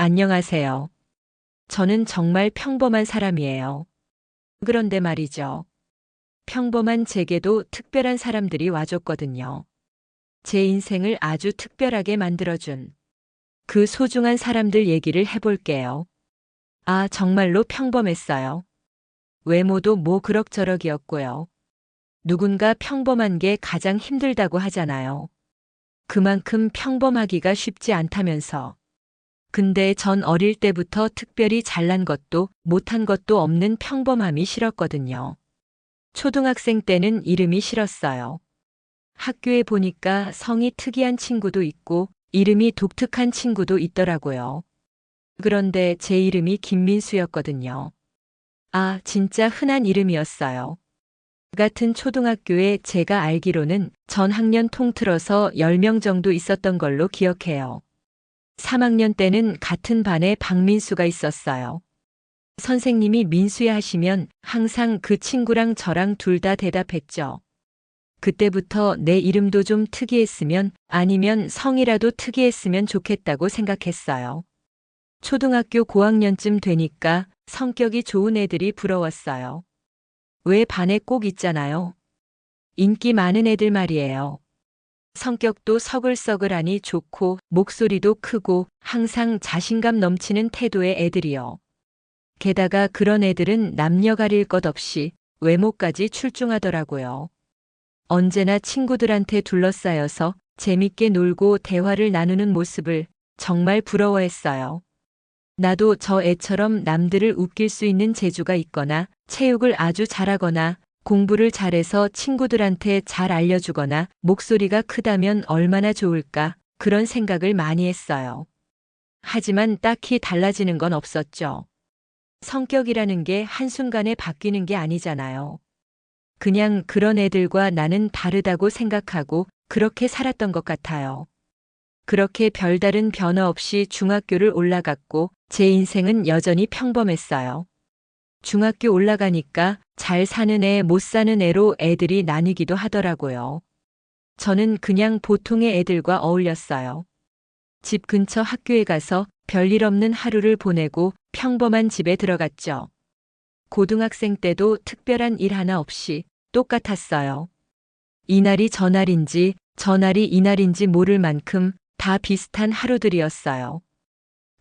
안녕하세요. 저는 정말 평범한 사람이에요. 그런데 말이죠. 평범한 제게도 특별한 사람들이 와줬거든요. 제 인생을 아주 특별하게 만들어준 그 소중한 사람들 얘기를 해볼게요. 아, 정말로 평범했어요. 외모도 뭐 그럭저럭이었고요. 누군가 평범한 게 가장 힘들다고 하잖아요. 그만큼 평범하기가 쉽지 않다면서. 근데 전 어릴 때부터 특별히 잘난 것도 못한 것도 없는 평범함이 싫었거든요. 초등학생 때는 이름이 싫었어요. 학교에 보니까 성이 특이한 친구도 있고 이름이 독특한 친구도 있더라고요. 그런데 제 이름이 김민수였거든요. 아, 진짜 흔한 이름이었어요. 같은 초등학교에 제가 알기로는 전 학년 통틀어서 10명 정도 있었던 걸로 기억해요. 3학년 때는 같은 반에 박민수가 있었어요. 선생님이 민수야 하시면 항상 그 친구랑 저랑 둘 다 대답했죠. 그때부터 내 이름도 좀 특이했으면 아니면 성이라도 특이했으면 좋겠다고 생각했어요. 초등학교 고학년쯤 되니까 성격이 좋은 애들이 부러웠어요. 왜 반에 꼭 있잖아요. 인기 많은 애들 말이에요. 성격도 서글서글하니 좋고 목소리도 크고 항상 자신감 넘치는 태도의 애들이요. 게다가 그런 애들은 남녀 가릴 것 없이 외모까지 출중하더라고요. 언제나 친구들한테 둘러싸여서 재밌게 놀고 대화를 나누는 모습을 정말 부러워했어요. 나도 저 애처럼 남들을 웃길 수 있는 재주가 있거나 체육을 아주 잘하거나 공부를 잘해서 친구들한테 잘 알려주거나 목소리가 크다면 얼마나 좋을까 그런 생각을 많이 했어요. 하지만 딱히 달라지는 건 없었죠. 성격이라는 게 한순간에 바뀌는 게 아니잖아요. 그냥 그런 애들과 나는 다르다고 생각하고 그렇게 살았던 것 같아요. 그렇게 별다른 변화 없이 중학교를 올라갔고 제 인생은 여전히 평범했어요. 중학교 올라가니까 잘 사는 애, 못 사는 애로 애들이 나뉘기도 하더라고요. 저는 그냥 보통의 애들과 어울렸어요. 집 근처 학교에 가서 별일 없는 하루를 보내고 평범한 집에 들어갔죠. 고등학생 때도 특별한 일 하나 없이 똑같았어요. 이날이 저날인지 저날이 이날인지 모를 만큼 다 비슷한 하루들이었어요.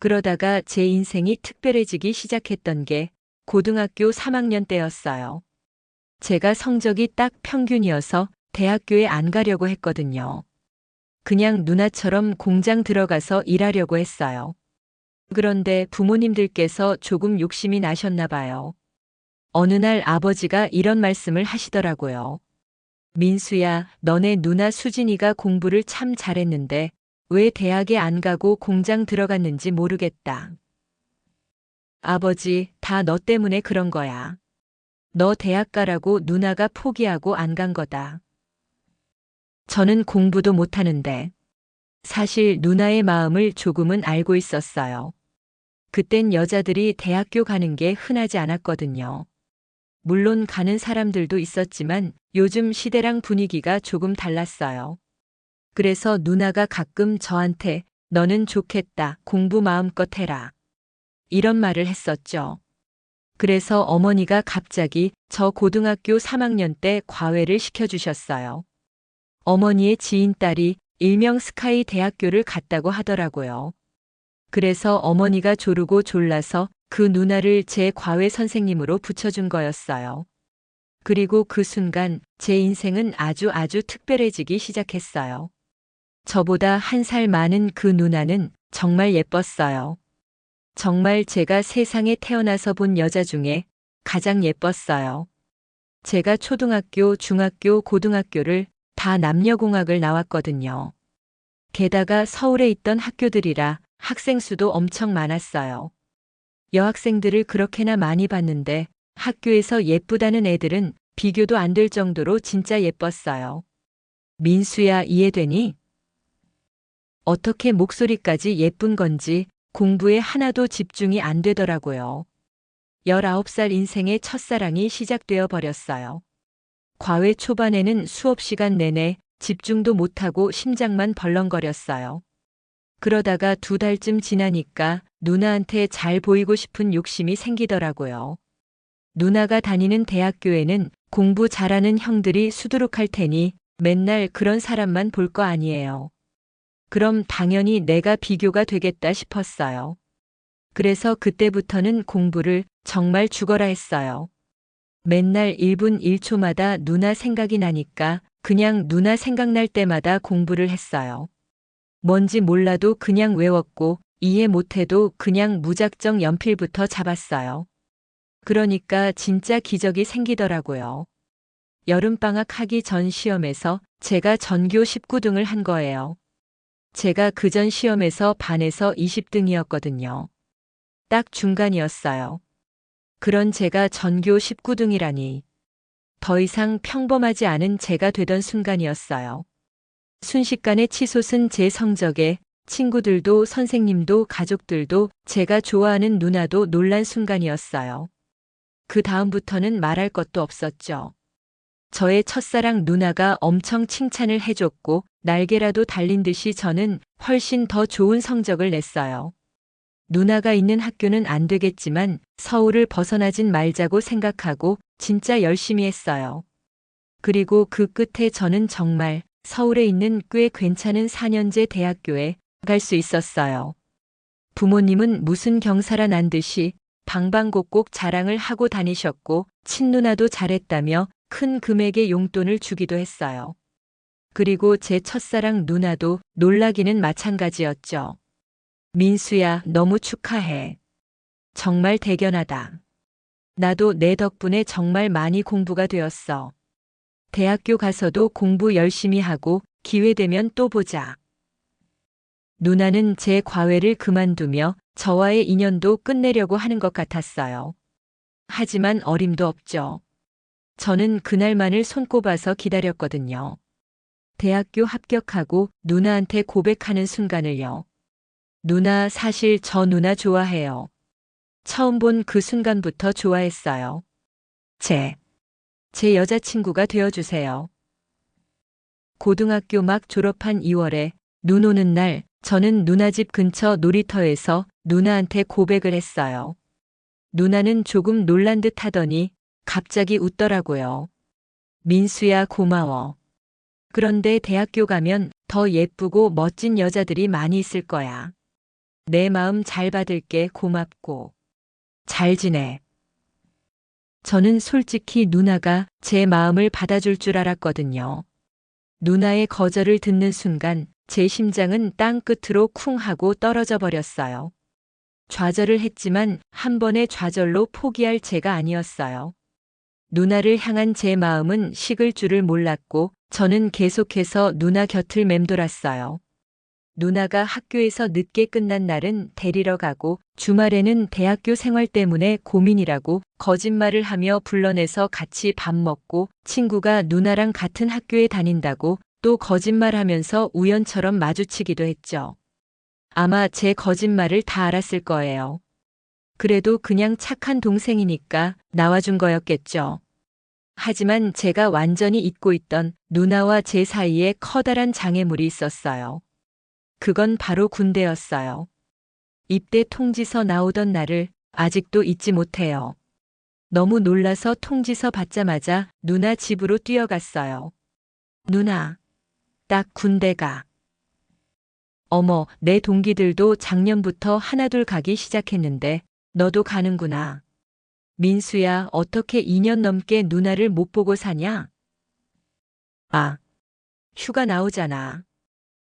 그러다가 제 인생이 특별해지기 시작했던 게 고등학교 3학년 때였어요. 제가 성적이 딱 평균이어서 대학교에 안 가려고 했거든요. 그냥 누나처럼 공장 들어가서 일하려고 했어요. 그런데 부모님들께서 조금 욕심이 나셨나 봐요. 어느 날 아버지가 이런 말씀을 하시더라고요. 민수야, 너네 누나 수진이가 공부를 참 잘했는데 왜 대학에 안 가고 공장 들어갔는지 모르겠다. 아버지, 다 너 때문에 그런 거야. 너 대학 가라고 누나가 포기하고 안 간 거다. 저는 공부도 못하는데 사실 누나의 마음을 조금은 알고 있었어요. 그땐 여자들이 대학교 가는 게 흔하지 않았거든요. 물론 가는 사람들도 있었지만 요즘 시대랑 분위기가 조금 달랐어요. 그래서 누나가 가끔 저한테 너는 좋겠다, 공부 마음껏 해라. 이런 말을 했었죠. 그래서 어머니가 갑자기 저 고등학교 3학년 때 과외를 시켜주셨어요. 어머니의 지인 딸이 일명 스카이 대학교를 갔다고 하더라고요. 그래서 어머니가 조르고 졸라서 그 누나를 제 과외 선생님으로 붙여준 거였어요. 그리고 그 순간 제 인생은 아주 특별해지기 시작했어요. 저보다 1살 많은 그 누나는 정말 예뻤어요. 정말 제가 세상에 태어나서 본 여자 중에 가장 예뻤어요. 제가 초등학교, 중학교, 고등학교를 다 남녀공학을 나왔거든요. 게다가 서울에 있던 학교들이라 학생 수도 엄청 많았어요. 여학생들을 그렇게나 많이 봤는데 학교에서 예쁘다는 애들은 비교도 안 될 정도로 진짜 예뻤어요. 민수야, 이해되니? 어떻게 목소리까지 예쁜 건지 공부에 하나도 집중이 안 되더라고요. 19살 인생의 첫사랑이 시작되어 버렸어요. 과외 초반에는 수업 시간 내내 집중도 못하고 심장만 벌렁거렸어요. 그러다가 2달쯤 지나니까 누나한테 잘 보이고 싶은 욕심이 생기더라고요. 누나가 다니는 대학교에는 공부 잘하는 형들이 수두룩할 테니 맨날 그런 사람만 볼 거 아니에요. 그럼 당연히 내가 비교가 되겠다 싶었어요. 그래서 그때부터는 공부를 정말 죽어라 했어요. 맨날 1분 1초마다 누나 생각이 나니까 그냥 누나 생각날 때마다 공부를 했어요. 뭔지 몰라도 그냥 외웠고 이해 못해도 그냥 무작정 연필부터 잡았어요. 그러니까 진짜 기적이 생기더라고요. 여름방학 하기 전 시험에서 제가 전교 19등을 한 거예요. 제가 그전 시험에서 반에서 20등이었거든요. 딱 중간이었어요. 그런 제가 전교 19등이라니. 더 이상 평범하지 않은 제가 되던 순간이었어요. 순식간에 치솟은 제 성적에 친구들도 선생님도 가족들도 제가 좋아하는 누나도 놀란 순간이었어요. 그 다음부터는 말할 것도 없었죠. 저의 첫사랑 누나가 엄청 칭찬을 해줬고 날개라도 달린 듯이 저는 훨씬 더 좋은 성적을 냈어요. 누나가 있는 학교는 안 되겠지만 서울을 벗어나진 말자고 생각하고 진짜 열심히 했어요. 그리고 그 끝에 저는 정말 서울에 있는 꽤 괜찮은 4년제 대학교에 갈 수 있었어요. 부모님은 무슨 경사란 안 듯이 방방곡곡 자랑을 하고 다니셨고 친누나도 잘했다며 큰 금액의 용돈을 주기도 했어요. 그리고 제 첫사랑 누나도 놀라기는 마찬가지였죠. 민수야, 너무 축하해. 정말 대견하다. 나도 내 덕분에 정말 많이 공부가 되었어. 대학교 가서도 공부 열심히 하고 기회 되면 또 보자. 누나는 제 과외를 그만두며 저와의 인연도 끝내려고 하는 것 같았어요. 하지만 어림도 없죠. 저는 그날만을 손꼽아서 기다렸거든요. 대학교 합격하고 누나한테 고백하는 순간을요. 누나, 사실 저 누나 좋아해요. 처음 본 그 순간부터 좋아했어요. 제 여자친구가 되어주세요. 고등학교 막 졸업한 2월에 눈 오는 날 저는 누나 집 근처 놀이터에서 누나한테 고백을 했어요. 누나는 조금 놀란 듯 하더니 갑자기 웃더라고요. 민수야, 고마워. 그런데 대학교 가면 더 예쁘고 멋진 여자들이 많이 있을 거야. 내 마음 잘 받을게. 고맙고. 잘 지내. 저는 솔직히 누나가 제 마음을 받아줄 줄 알았거든요. 누나의 거절을 듣는 순간 제 심장은 땅 끝으로 쿵 하고 떨어져 버렸어요. 좌절을 했지만 한 번의 좌절로 포기할 제가 아니었어요. 누나를 향한 제 마음은 식을 줄을 몰랐고 저는 계속해서 누나 곁을 맴돌았어요. 누나가 학교에서 늦게 끝난 날은 데리러 가고 주말에는 대학교 생활 때문에 고민이라고 거짓말을 하며 불러내서 같이 밥 먹고 친구가 누나랑 같은 학교에 다닌다고 또 거짓말하면서 우연처럼 마주치기도 했죠. 아마 제 거짓말을 다 알았을 거예요. 그래도 그냥 착한 동생이니까 나와준 거였겠죠. 하지만 제가 완전히 잊고 있던 누나와 제 사이에 커다란 장애물이 있었어요. 그건 바로 군대였어요. 입대 통지서 나오던 날을 아직도 잊지 못해요. 너무 놀라서 통지서 받자마자 누나 집으로 뛰어갔어요. 누나, 딱 군대가. 어머, 내 동기들도 작년부터 하나둘 가기 시작했는데 너도 가는구나. 민수야, 어떻게 2년 넘게 누나를 못 보고 사냐? 아, 휴가 나오잖아.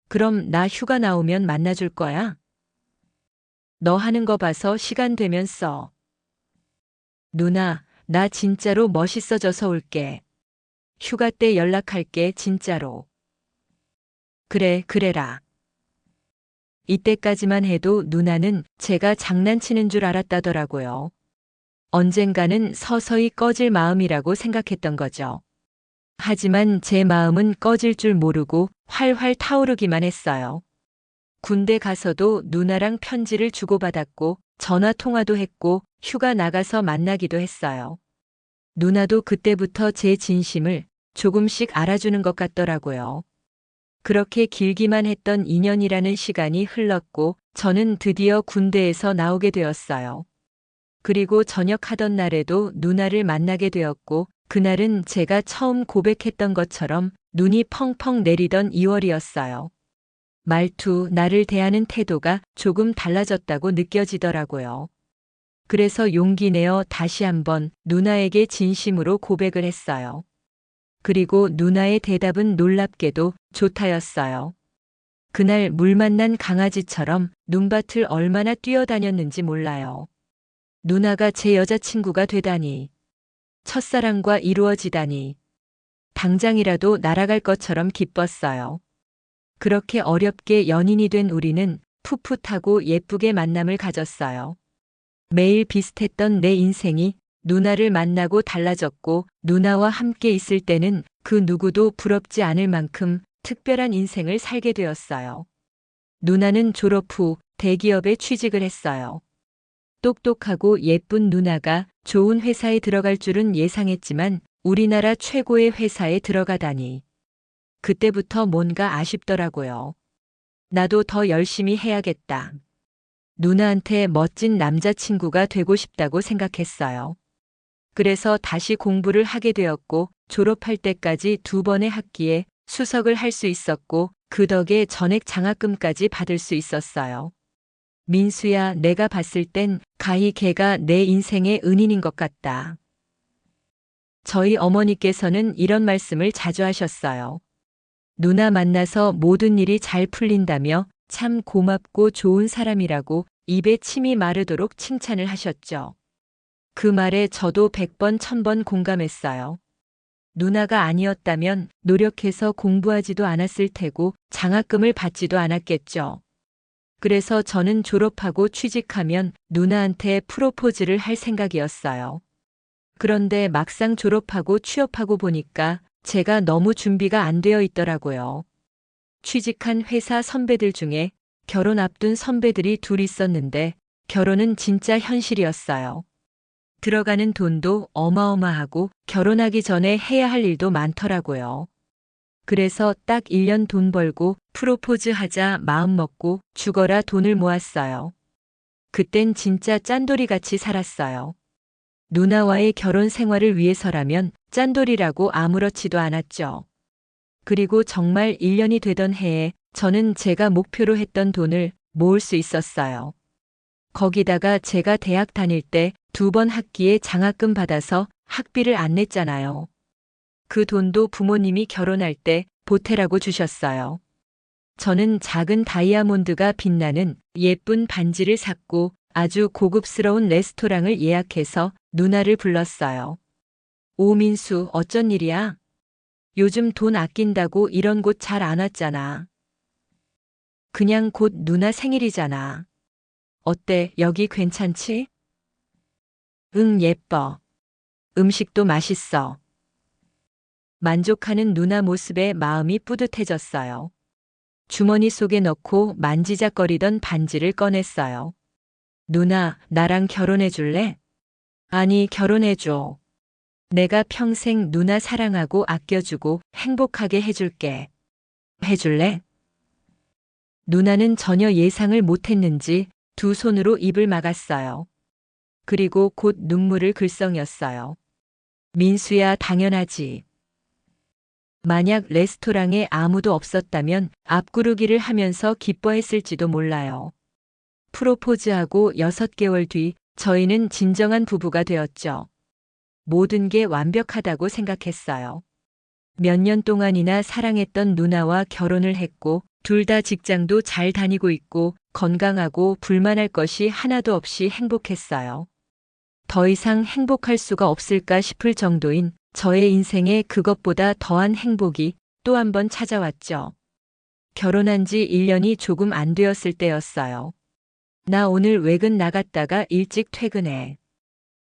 그럼 나 휴가 나오면 만나줄 거야? 너 하는 거 봐서 시간 되면 써. 누나, 나 진짜로 멋있어져서 올게. 휴가 때 연락할게, 진짜로. 그래, 그래라. 이때까지만 해도 누나는 제가 장난치는 줄 알았다더라고요. 언젠가는 서서히 꺼질 마음이라고 생각했던 거죠. 하지만 제 마음은 꺼질 줄 모르고 활활 타오르기만 했어요. 군대 가서도 누나랑 편지를 주고받았고 전화 통화도 했고 휴가 나가서 만나기도 했어요. 누나도 그때부터 제 진심을 조금씩 알아주는 것 같더라고요. 그렇게 길기만 했던 2년이라는 시간이 흘렀고 저는 드디어 군대에서 나오게 되었어요. 그리고 전역하던 날에도 누나를 만나게 되었고 그날은 제가 처음 고백했던 것처럼 눈이 펑펑 내리던 2월이었어요. 말투, 나를 대하는 태도가 조금 달라졌다고 느껴지더라고요. 그래서 용기 내어 다시 한번 누나에게 진심으로 고백을 했어요. 그리고 누나의 대답은 놀랍게도 좋다였어요. 그날 물 만난 강아지처럼 눈밭을 얼마나 뛰어다녔는지 몰라요. 누나가 제 여자친구가 되다니. 첫사랑과 이루어지다니. 당장이라도 날아갈 것처럼 기뻤어요. 그렇게 어렵게 연인이 된 우리는 풋풋하고 예쁘게 만남을 가졌어요. 매일 비슷했던 내 인생이 누나를 만나고 달라졌고 누나와 함께 있을 때는 그 누구도 부럽지 않을 만큼 특별한 인생을 살게 되었어요. 누나는 졸업 후 대기업에 취직을 했어요. 똑똑하고 예쁜 누나가 좋은 회사에 들어갈 줄은 예상했지만 우리나라 최고의 회사에 들어가다니. 그때부터 뭔가 아쉽더라고요. 나도 더 열심히 해야겠다. 누나한테 멋진 남자친구가 되고 싶다고 생각했어요. 그래서 다시 공부를 하게 되었고 졸업할 때까지 2번의 학기에 수석을 할 수 있었고 그 덕에 전액 장학금까지 받을 수 있었어요. 민수야, 내가 봤을 땐 가히 걔가 내 인생의 은인인 것 같다. 저희 어머니께서는 이런 말씀을 자주 하셨어요. 누나 만나서 모든 일이 잘 풀린다며 참 고맙고 좋은 사람이라고 입에 침이 마르도록 칭찬을 하셨죠. 그 말에 저도 100번, 1000번 공감했어요. 누나가 아니었다면 노력해서 공부하지도 않았을 테고 장학금을 받지도 않았겠죠. 그래서 저는 졸업하고 취직하면 누나한테 프로포즈를 할 생각이었어요. 그런데 막상 졸업하고 취업하고 보니까 제가 너무 준비가 안 되어 있더라고요. 취직한 회사 선배들 중에 결혼 앞둔 선배들이 둘 있었는데 결혼은 진짜 현실이었어요. 들어가는 돈도 어마어마하고 결혼하기 전에 해야 할 일도 많더라고요. 그래서 딱 1년 돈 벌고 프로포즈 하자 마음 먹고 죽어라 돈을 모았어요. 그땐 진짜 짠돌이 같이 살았어요. 누나와의 결혼 생활을 위해서라면 짠돌이라고 아무렇지도 않았죠. 그리고 정말 1년이 되던 해에 저는 제가 목표로 했던 돈을 모을 수 있었어요. 거기다가 제가 대학 다닐 때 2번 학기에 장학금 받아서 학비를 안 냈잖아요. 그 돈도 부모님이 결혼할 때 보태라고 주셨어요. 저는 작은 다이아몬드가 빛나는 예쁜 반지를 샀고 아주 고급스러운 레스토랑을 예약해서 누나를 불렀어요. 오민수, 어쩐 일이야? 요즘 돈 아낀다고 이런 곳 잘 안 왔잖아. 그냥 곧 누나 생일이잖아. 어때, 여기 괜찮지? 응, 예뻐. 음식도 맛있어. 만족하는 누나 모습에 마음이 뿌듯해졌어요. 주머니 속에 넣고 만지작거리던 반지를 꺼냈어요. 누나, 나랑 결혼해 줄래? 아니, 결혼해줘. 내가 평생 누나 사랑하고 아껴주고 행복하게 해줄게. 해줄래? 누나는 전혀 예상을 못했는지 두 손으로 입을 막았어요. 그리고 곧 눈물을 글썽였어요. 민수야, 당연하지. 만약 레스토랑에 아무도 없었다면 앞구르기를 하면서 기뻐했을지도 몰라요. 프로포즈하고 6개월 뒤 저희는 진정한 부부가 되었죠. 모든 게 완벽하다고 생각했어요. 몇 년 동안이나 사랑했던 누나와 결혼을 했고 둘 다 직장도 잘 다니고 있고 건강하고 불만할 것이 하나도 없이 행복했어요. 더 이상 행복할 수가 없을까 싶을 정도인 저의 인생에 그것보다 더한 행복이 또 한 번 찾아왔죠. 결혼한 지 1년이 조금 안 되었을 때였어요. 나 오늘 외근 나갔다가 일찍 퇴근해.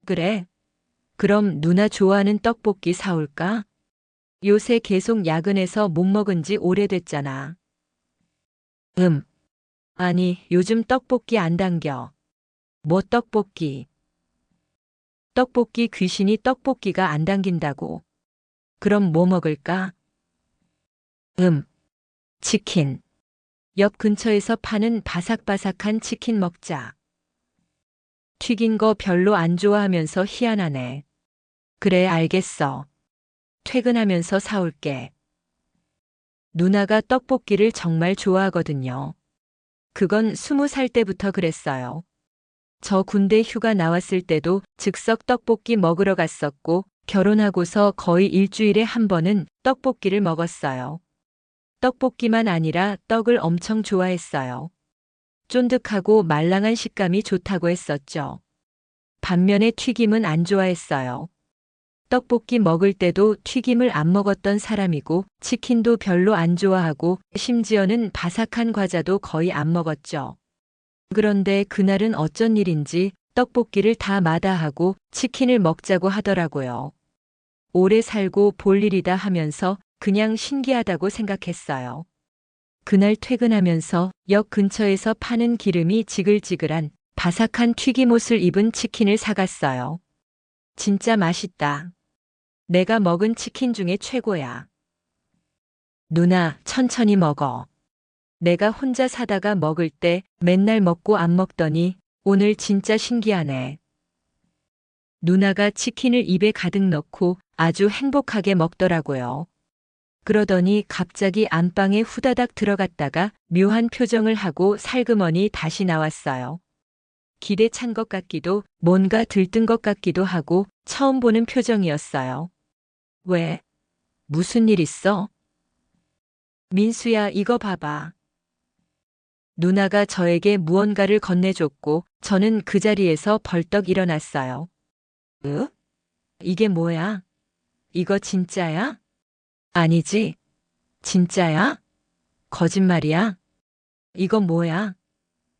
그래? 그럼 누나 좋아하는 떡볶이 사올까? 요새 계속 야근해서 못 먹은 지 오래됐잖아. 아니, 요즘 떡볶이 안 당겨. 뭐 떡볶이? 떡볶이 귀신이 떡볶이가 안 당긴다고. 그럼 뭐 먹을까? 치킨. 역 근처에서 파는 바삭바삭한 치킨 먹자. 튀긴 거 별로 안 좋아하면서 희한하네. 그래, 알겠어. 퇴근하면서 사올게. 누나가 떡볶이를 정말 좋아하거든요. 그건 20살 때부터 그랬어요. 저 군대 휴가 나왔을 때도 즉석 떡볶이 먹으러 갔었고, 결혼하고서 거의 일주일에 한 번은 떡볶이를 먹었어요. 떡볶이만 아니라 떡을 엄청 좋아했어요. 쫀득하고 말랑한 식감이 좋다고 했었죠. 반면에 튀김은 안 좋아했어요. 떡볶이 먹을 때도 튀김을 안 먹었던 사람이고 치킨도 별로 안 좋아하고 심지어는 바삭한 과자도 거의 안 먹었죠. 그런데 그날은 어쩐 일인지 떡볶이를 다 마다하고 치킨을 먹자고 하더라고요. 오래 살고 볼 일이다 하면서 그냥 신기하다고 생각했어요. 그날 퇴근하면서 역 근처에서 파는 기름이 지글지글한 바삭한 튀김옷을 입은 치킨을 사갔어요. 진짜 맛있다. 내가 먹은 치킨 중에 최고야. 누나, 천천히 먹어. 내가 혼자 사다가 먹을 때 맨날 먹고 안 먹더니 오늘 진짜 신기하네. 누나가 치킨을 입에 가득 넣고 아주 행복하게 먹더라고요. 그러더니 갑자기 안방에 후다닥 들어갔다가 묘한 표정을 하고 살그머니 다시 나왔어요. 기대 찬 것 같기도 뭔가 들뜬 것 같기도 하고 처음 보는 표정이었어요. 왜? 무슨 일 있어? 민수야, 이거 봐봐. 누나가 저에게 무언가를 건네줬고 저는 그 자리에서 벌떡 일어났어요. 으? 이게 뭐야? 이거 진짜야? 아니지. 진짜야? 거짓말이야? 이건 뭐야?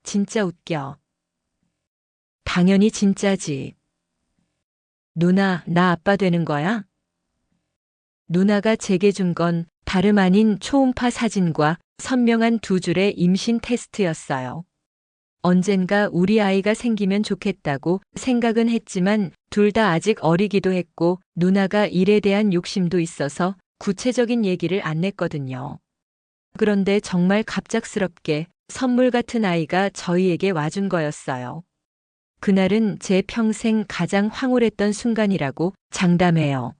진짜 웃겨. 당연히 진짜지. 누나, 나 아빠 되는 거야? 누나가 제게 준 건 다름 아닌 초음파 사진과 선명한 두 줄의 임신 테스트였어요. 언젠가 우리 아이가 생기면 좋겠다고 생각은 했지만 둘 다 아직 어리기도 했고 누나가 일에 대한 욕심도 있어서 구체적인 얘기를 안 냈거든요. 그런데 정말 갑작스럽게 선물 같은 아이가 저희에게 와준 거였어요. 그날은 제 평생 가장 황홀했던 순간이라고 장담해요.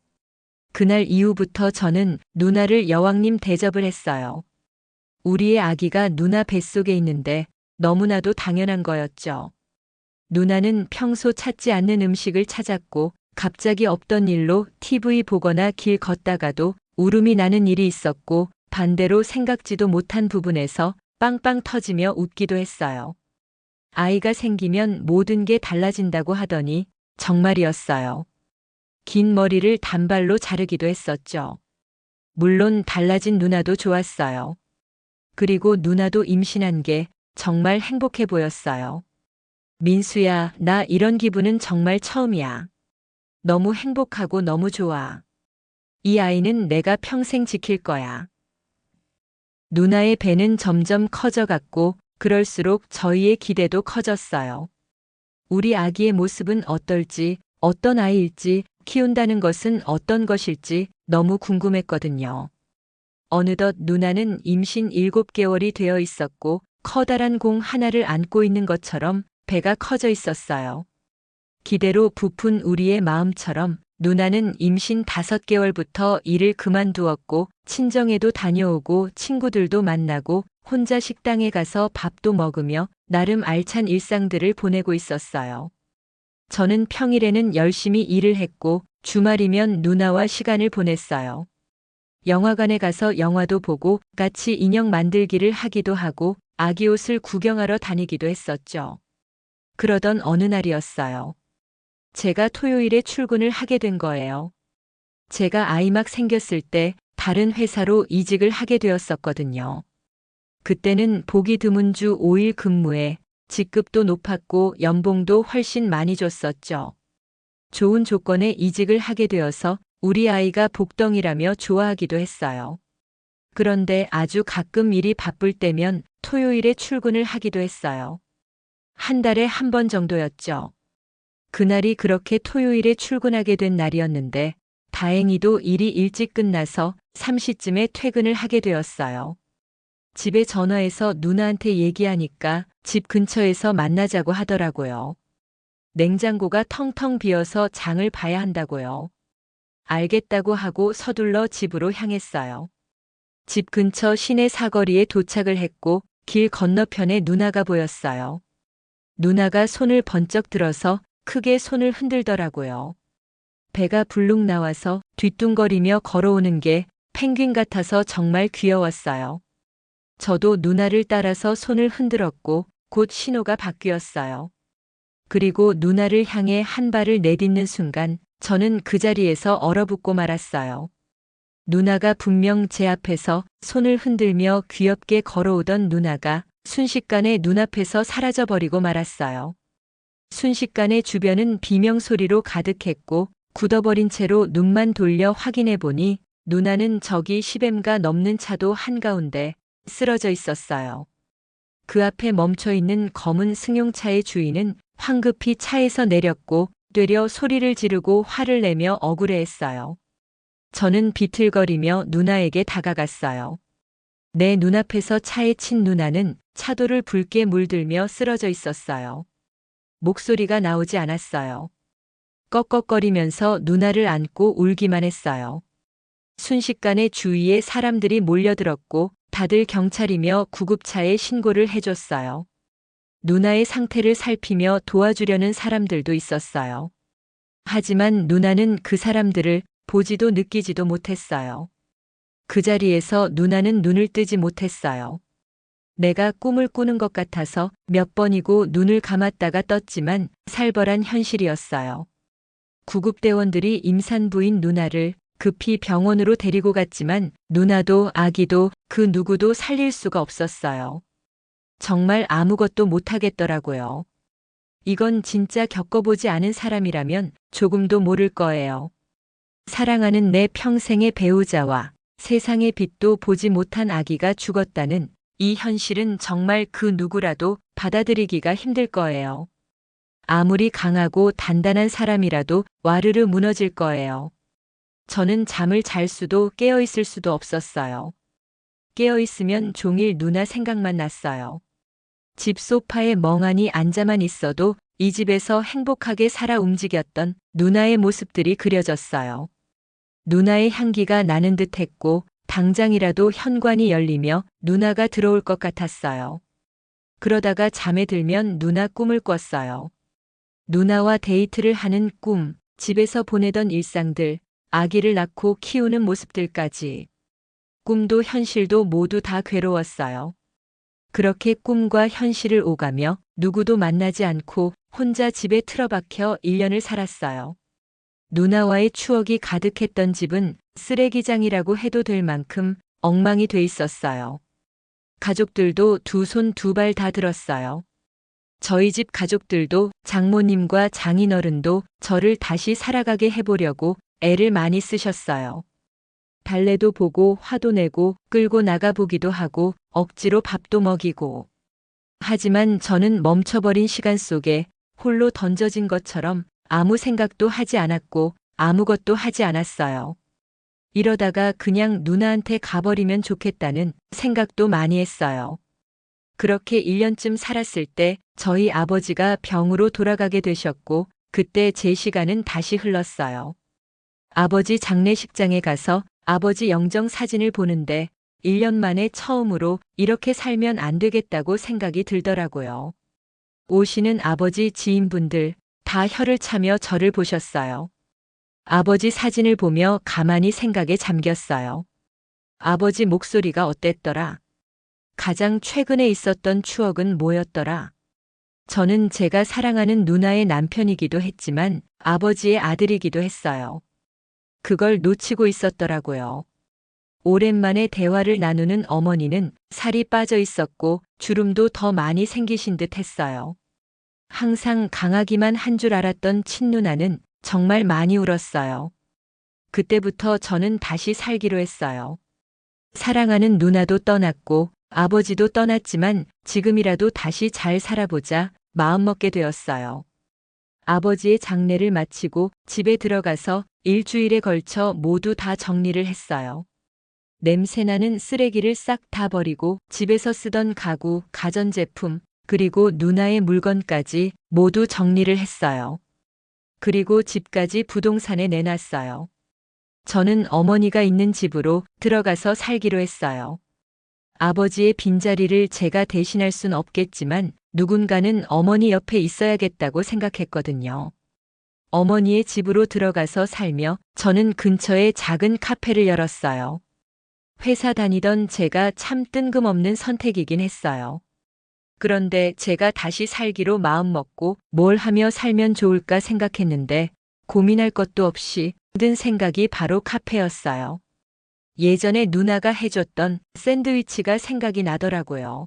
그날 이후부터 저는 누나를 여왕님 대접을 했어요. 우리의 아기가 누나 뱃속에 있는데 너무나도 당연한 거였죠. 누나는 평소 찾지 않는 음식을 찾았고 갑자기 없던 일로 TV 보거나 길 걷다가도 울음이 나는 일이 있었고 반대로 생각지도 못한 부분에서 빵빵 터지며 웃기도 했어요. 아이가 생기면 모든 게 달라진다고 하더니 정말이었어요. 긴 머리를 단발로 자르기도 했었죠. 물론 달라진 누나도 좋았어요. 그리고 누나도 임신한 게 정말 행복해 보였어요. 민수야, 나 이런 기분은 정말 처음이야. 너무 행복하고 너무 좋아. 이 아이는 내가 평생 지킬 거야. 누나의 배는 점점 커져갔고 그럴수록 저희의 기대도 커졌어요. 우리 아기의 모습은 어떨지, 어떤 아이일지, 키운다는 것은 어떤 것일지 너무 궁금했거든요. 어느덧 누나는 임신 7개월이 되어 있었고 커다란 공 하나를 안고 있는 것처럼 배가 커져 있었어요. 기대로 부푼 우리의 마음처럼 누나는 임신 5개월부터 일을 그만두었고 친정에도 다녀오고 친구들도 만나고 혼자 식당에 가서 밥도 먹으며 나름 알찬 일상들을 보내고 있었어요. 저는 평일에는 열심히 일을 했고 주말이면 누나와 시간을 보냈어요. 영화관에 가서 영화도 보고 같이 인형 만들기를 하기도 하고 아기 옷을 구경하러 다니기도 했었죠. 그러던 어느 날이었어요. 제가 토요일에 출근을 하게 된 거예요. 제가 아이 막 생겼을 때 다른 회사로 이직을 하게 되었었거든요. 그때는 보기 드문 주 5일 근무에 직급도 높았고 연봉도 훨씬 많이 줬었죠. 좋은 조건에 이직을 하게 되어서 우리 아이가 복덩이라며 좋아하기도 했어요. 그런데 아주 가끔 일이 바쁠 때면 토요일에 출근을 하기도 했어요. 한 달에 한 번 정도였죠. 그날이 그렇게 토요일에 출근하게 된 날이었는데 다행히도 일이 일찍 끝나서 3시쯤에 퇴근을 하게 되었어요. 집에 전화해서 누나한테 얘기하니까 집 근처에서 만나자고 하더라고요. 냉장고가 텅텅 비어서 장을 봐야 한다고요. 알겠다고 하고 서둘러 집으로 향했어요. 집 근처 시내 사거리에 도착을 했고 길 건너편에 누나가 보였어요. 누나가 손을 번쩍 들어서 크게 손을 흔들더라고요. 배가 불룩 나와서 뒤뚱거리며 걸어오는 게 펭귄 같아서 정말 귀여웠어요. 저도 누나를 따라서 손을 흔들었고 곧 신호가 바뀌었어요. 그리고 누나를 향해 한 발을 내딛는 순간 저는 그 자리에서 얼어붙고 말았어요. 누나가 분명 제 앞에서 손을 흔들며 귀엽게 걸어오던 누나가 순식간에 눈앞에서 사라져버리고 말았어요. 순식간에 주변은 비명소리로 가득했고 굳어버린 채로 눈만 돌려 확인해 보니 누나는 저기 10m가 넘는 차도 한가운데 쓰러져 있었어요. 그 앞에 멈춰 있는 검은 승용차의 주인은 황급히 차에서 내렸고 되려 소리를 지르고 화를 내며 억울해했어요. 저는 비틀거리며 누나에게 다가갔어요. 내 눈앞에서 차에 친 누나는 차도를 붉게 물들며 쓰러져 있었어요. 목소리가 나오지 않았어요. 꺽꺽거리면서 누나를 안고 울기만 했어요. 순식간에 주위에 사람들이 몰려들었고 다들 경찰이며 구급차에 신고를 해줬어요. 누나의 상태를 살피며 도와주려는 사람들도 있었어요. 하지만 누나는 그 사람들을 보지도 느끼지도 못했어요. 그 자리에서 누나는 눈을 뜨지 못했어요. 내가 꿈을 꾸는 것 같아서 몇 번이고 눈을 감았다가 떴지만 살벌한 현실이었어요. 구급대원들이 임산부인 누나를 급히 병원으로 데리고 갔지만 누나도 아기도 그 누구도 살릴 수가 없었어요. 정말 아무것도 못하겠더라고요. 이건 진짜 겪어보지 않은 사람이라면 조금도 모를 거예요. 사랑하는 내 평생의 배우자와 세상의 빛도 보지 못한 아기가 죽었다는 이 현실은 정말 그 누구라도 받아들이기가 힘들 거예요. 아무리 강하고 단단한 사람이라도 와르르 무너질 거예요. 저는 잠을 잘 수도 깨어 있을 수도 없었어요. 깨어 있으면 종일 누나 생각만 났어요. 집 소파에 멍하니 앉아만 있어도 이 집에서 행복하게 살아 움직였던 누나의 모습들이 그려졌어요. 누나의 향기가 나는 듯 했고 당장이라도 현관이 열리며 누나가 들어올 것 같았어요. 그러다가 잠에 들면 누나 꿈을 꿨어요. 누나와 데이트를 하는 꿈, 집에서 보내던 일상들, 아기를 낳고 키우는 모습들까지. 꿈도 현실도 모두 다 괴로웠어요. 그렇게 꿈과 현실을 오가며 누구도 만나지 않고 혼자 집에 틀어박혀 1년을 살았어요. 누나와의 추억이 가득했던 집은 쓰레기장이라고 해도 될 만큼 엉망이 돼 있었어요. 가족들도 두 손 두 발 다 들었어요. 저희 집 가족들도 장모님과 장인어른도 저를 다시 살아가게 해보려고 애를 많이 쓰셨어요. 달래도 보고 화도 내고 끌고 나가보기도 하고 억지로 밥도 먹이고. 하지만 저는 멈춰버린 시간 속에 홀로 던져진 것처럼 아무 생각도 하지 않았고 아무것도 하지 않았어요. 이러다가 그냥 누나한테 가버리면 좋겠다는 생각도 많이 했어요. 그렇게 1년쯤 살았을 때 저희 아버지가 병으로 돌아가게 되셨고 그때 제 시간은 다시 흘렀어요. 아버지 장례식장에 가서 아버지 영정 사진을 보는데 1년 만에 처음으로 이렇게 살면 안 되겠다고 생각이 들더라고요. 오시는 아버지 지인분들 다 혀를 차며 저를 보셨어요. 아버지 사진을 보며 가만히 생각에 잠겼어요. 아버지 목소리가 어땠더라? 가장 최근에 있었던 추억은 뭐였더라? 저는 제가 사랑하는 누나의 남편이기도 했지만 아버지의 아들이기도 했어요. 그걸 놓치고 있었더라고요. 오랜만에 대화를 나누는 어머니는 살이 빠져 있었고 주름도 더 많이 생기신 듯 했어요. 항상 강하기만 한 줄 알았던 친누나는 정말 많이 울었어요. 그때부터 저는 다시 살기로 했어요. 사랑하는 누나도 떠났고 아버지도 떠났지만 지금이라도 다시 잘 살아보자 마음먹게 되었어요. 아버지의 장례를 마치고 집에 들어가서 일주일에 걸쳐 모두 다 정리를 했어요. 냄새나는 쓰레기를 싹 다 버리고 집에서 쓰던 가구, 가전제품, 그리고 누나의 물건까지 모두 정리를 했어요. 그리고 집까지 부동산에 내놨어요. 저는 어머니가 있는 집으로 들어가서 살기로 했어요. 아버지의 빈자리를 제가 대신할 순 없겠지만 누군가는 어머니 옆에 있어야겠다고 생각했거든요. 어머니의 집으로 들어가서 살며 저는 근처에 작은 카페를 열었어요. 회사 다니던 제가 참 뜬금없는 선택이긴 했어요. 그런데 제가 다시 살기로 마음먹고 뭘 하며 살면 좋을까 생각했는데 고민할 것도 없이 든 생각이 바로 카페였어요. 예전에 누나가 해줬던 샌드위치가 생각이 나더라고요.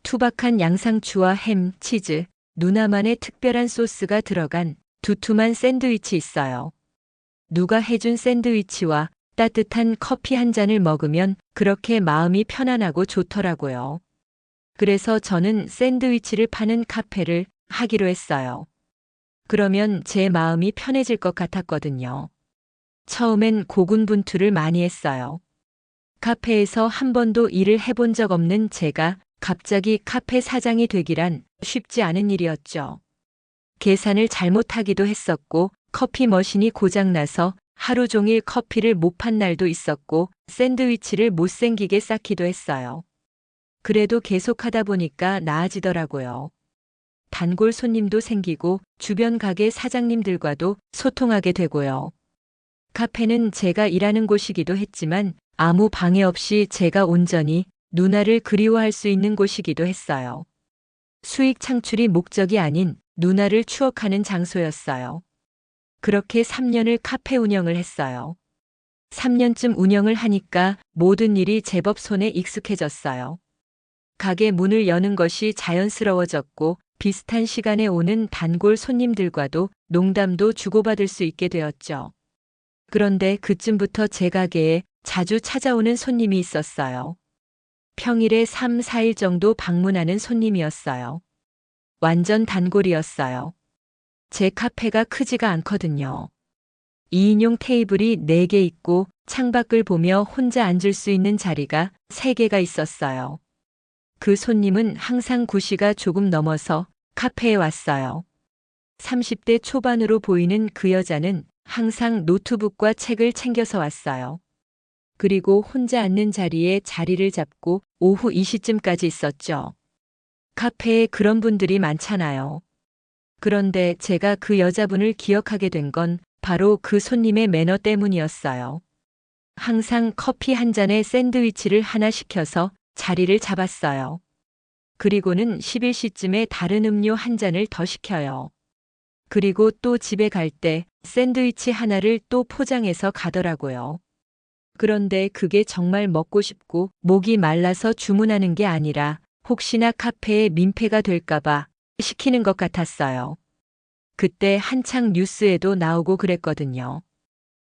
투박한 양상추와 햄, 치즈, 누나만의 특별한 소스가 들어간 두툼한 샌드위치 있어요. 누가 해준 샌드위치와 따뜻한 커피 한 잔을 먹으면 그렇게 마음이 편안하고 좋더라고요. 그래서 저는 샌드위치를 파는 카페를 하기로 했어요. 그러면 제 마음이 편해질 것 같았거든요. 처음엔 고군분투를 많이 했어요. 카페에서 한 번도 일을 해본 적 없는 제가 갑자기 카페 사장이 되기란 쉽지 않은 일이었죠. 계산을 잘못하기도 했었고 커피 머신이 고장나서 하루 종일 커피를 못 판 날도 있었고 샌드위치를 못생기게 쌓기도 했어요. 그래도 계속하다 보니까 나아지더라고요. 단골 손님도 생기고 주변 가게 사장님들과도 소통하게 되고요. 카페는 제가 일하는 곳이기도 했지만 아무 방해 없이 제가 온전히 누나를 그리워할 수 있는 곳이기도 했어요. 수익 창출이 목적이 아닌 누나를 추억하는 장소였어요. 그렇게 3년을 카페 운영을 했어요. 3년쯤 운영을 하니까 모든 일이 제법 손에 익숙해졌어요. 가게 문을 여는 것이 자연스러워졌고 비슷한 시간에 오는 단골 손님들과도 농담도 주고받을 수 있게 되었죠. 그런데 그쯤부터 제 가게에 자주 찾아오는 손님이 있었어요. 평일에 3, 4일 정도 방문하는 손님이었어요. 완전 단골이었어요. 제 카페가 크지가 않거든요. 2인용 테이블이 4개 있고 창밖을 보며 혼자 앉을 수 있는 자리가 3개가 있었어요. 그 손님은 항상 9시가 조금 넘어서 카페에 왔어요. 30대 초반으로 보이는 그 여자는 항상 노트북과 책을 챙겨서 왔어요. 그리고 혼자 앉는 자리에 자리를 잡고 오후 2시쯤까지 있었죠. 카페에 그런 분들이 많잖아요. 그런데 제가 그 여자분을 기억하게 된 건 바로 그 손님의 매너 때문이었어요. 항상 커피 한 잔에 샌드위치를 하나 시켜서 자리를 잡았어요. 그리고는 11시쯤에 다른 음료 한 잔을 더 시켜요. 그리고 또 집에 갈 때 샌드위치 하나를 또 포장해서 가더라고요. 그런데 그게 정말 먹고 싶고 목이 말라서 주문하는 게 아니라 혹시나 카페에 민폐가 될까봐 시키는 것 같았어요. 그때 한창 뉴스에도 나오고 그랬거든요.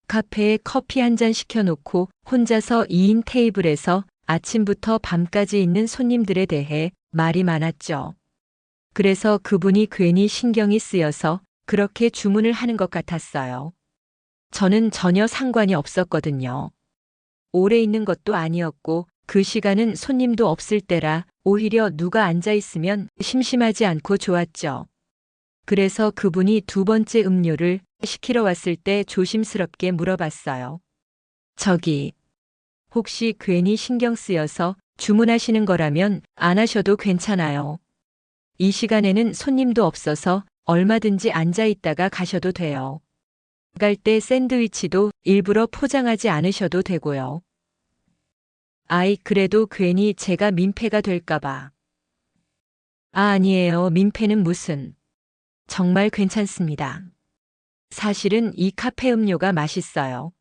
카페에 커피 한 잔 시켜놓고 혼자서 2인 테이블에서 아침부터 밤까지 있는 손님들에 대해 말이 많았죠. 그래서 그분이 괜히 신경이 쓰여서 그렇게 주문을 하는 것 같았어요. 저는 전혀 상관이 없었거든요. 오래 있는 것도 아니었고 그 시간은 손님도 없을 때라 오히려 누가 앉아 있으면 심심하지 않고 좋았죠. 그래서 그분이 두 번째 음료를 시키러 왔을 때 조심스럽게 물어봤어요. 저기, 혹시 괜히 신경 쓰여서 주문하시는 거라면 안 하셔도 괜찮아요. 이 시간에는 손님도 없어서 얼마든지 앉아 있다가 가셔도 돼요. 갈 때 샌드위치도 일부러 포장하지 않으셔도 되고요. 아이, 그래도 괜히 제가 민폐가 될까봐. 아니에요. 민폐는 무슨. 정말 괜찮습니다. 사실은 이 카페 음료가 맛있어요.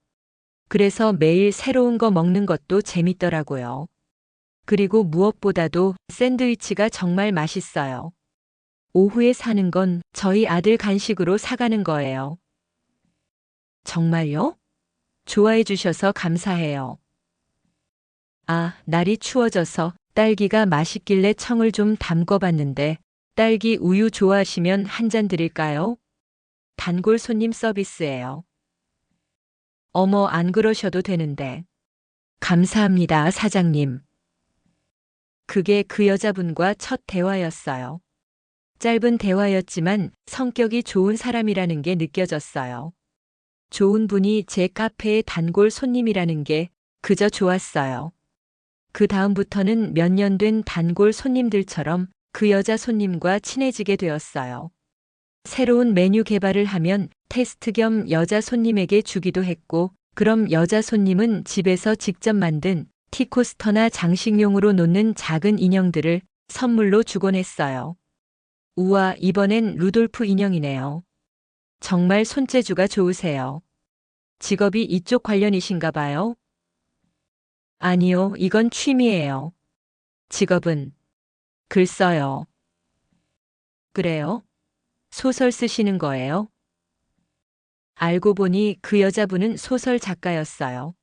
그래서 매일 새로운 거 먹는 것도 재밌더라고요. 그리고 무엇보다도 샌드위치가 정말 맛있어요. 오후에 사는 건 저희 아들 간식으로 사가는 거예요. 정말요? 좋아해 주셔서 감사해요. 아, 날이 추워져서 딸기가 맛있길래 청을 좀 담궈봤는데 딸기 우유 좋아하시면 한 잔 드릴까요? 단골 손님 서비스예요. 어머, 안 그러셔도 되는데. 감사합니다, 사장님. 그게 그 여자분과 첫 대화였어요. 짧은 대화였지만 성격이 좋은 사람이라는 게 느껴졌어요. 좋은 분이 제 카페의 단골 손님이라는 게 그저 좋았어요. 그 다음부터는 몇 년 된 단골 손님들처럼 그 여자 손님과 친해지게 되었어요. 새로운 메뉴 개발을 하면 테스트 겸 여자 손님에게 주기도 했고, 그럼 여자 손님은 집에서 직접 만든 티코스터나 장식용으로 놓는 작은 인형들을 선물로 주곤 했어요. 우와, 이번엔 루돌프 인형이네요. 정말 손재주가 좋으세요. 직업이 이쪽 관련이신가 봐요? 아니요, 이건 취미예요. 직업은 글 써요. 그래요? 소설 쓰시는 거예요? 알고 보니 그 여자분은 소설 작가였어요.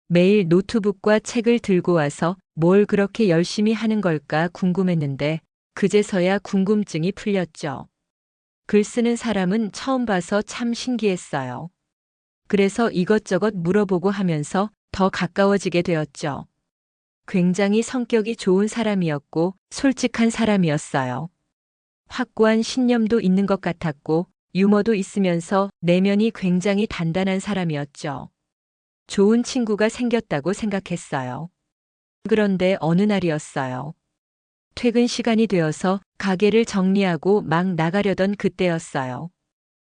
매일 노트북과 책을 들고 와서 뭘 그렇게 열심히 하는 걸까 궁금했는데 그제서야 궁금증이 풀렸죠. 글 쓰는 사람은 처음 봐서 참 신기했어요. 그래서 이것저것 물어보고 하면서 더 가까워지게 되었죠. 굉장히 성격이 좋은 사람이었고 솔직한 사람이었어요. 확고한 신념도 있는 것 같았고 유머도 있으면서 내면이 굉장히 단단한 사람이었죠. 좋은 친구가 생겼다고 생각했어요. 그런데 어느 날이었어요. 퇴근 시간이 되어서 가게를 정리하고 막 나가려던 그때였어요.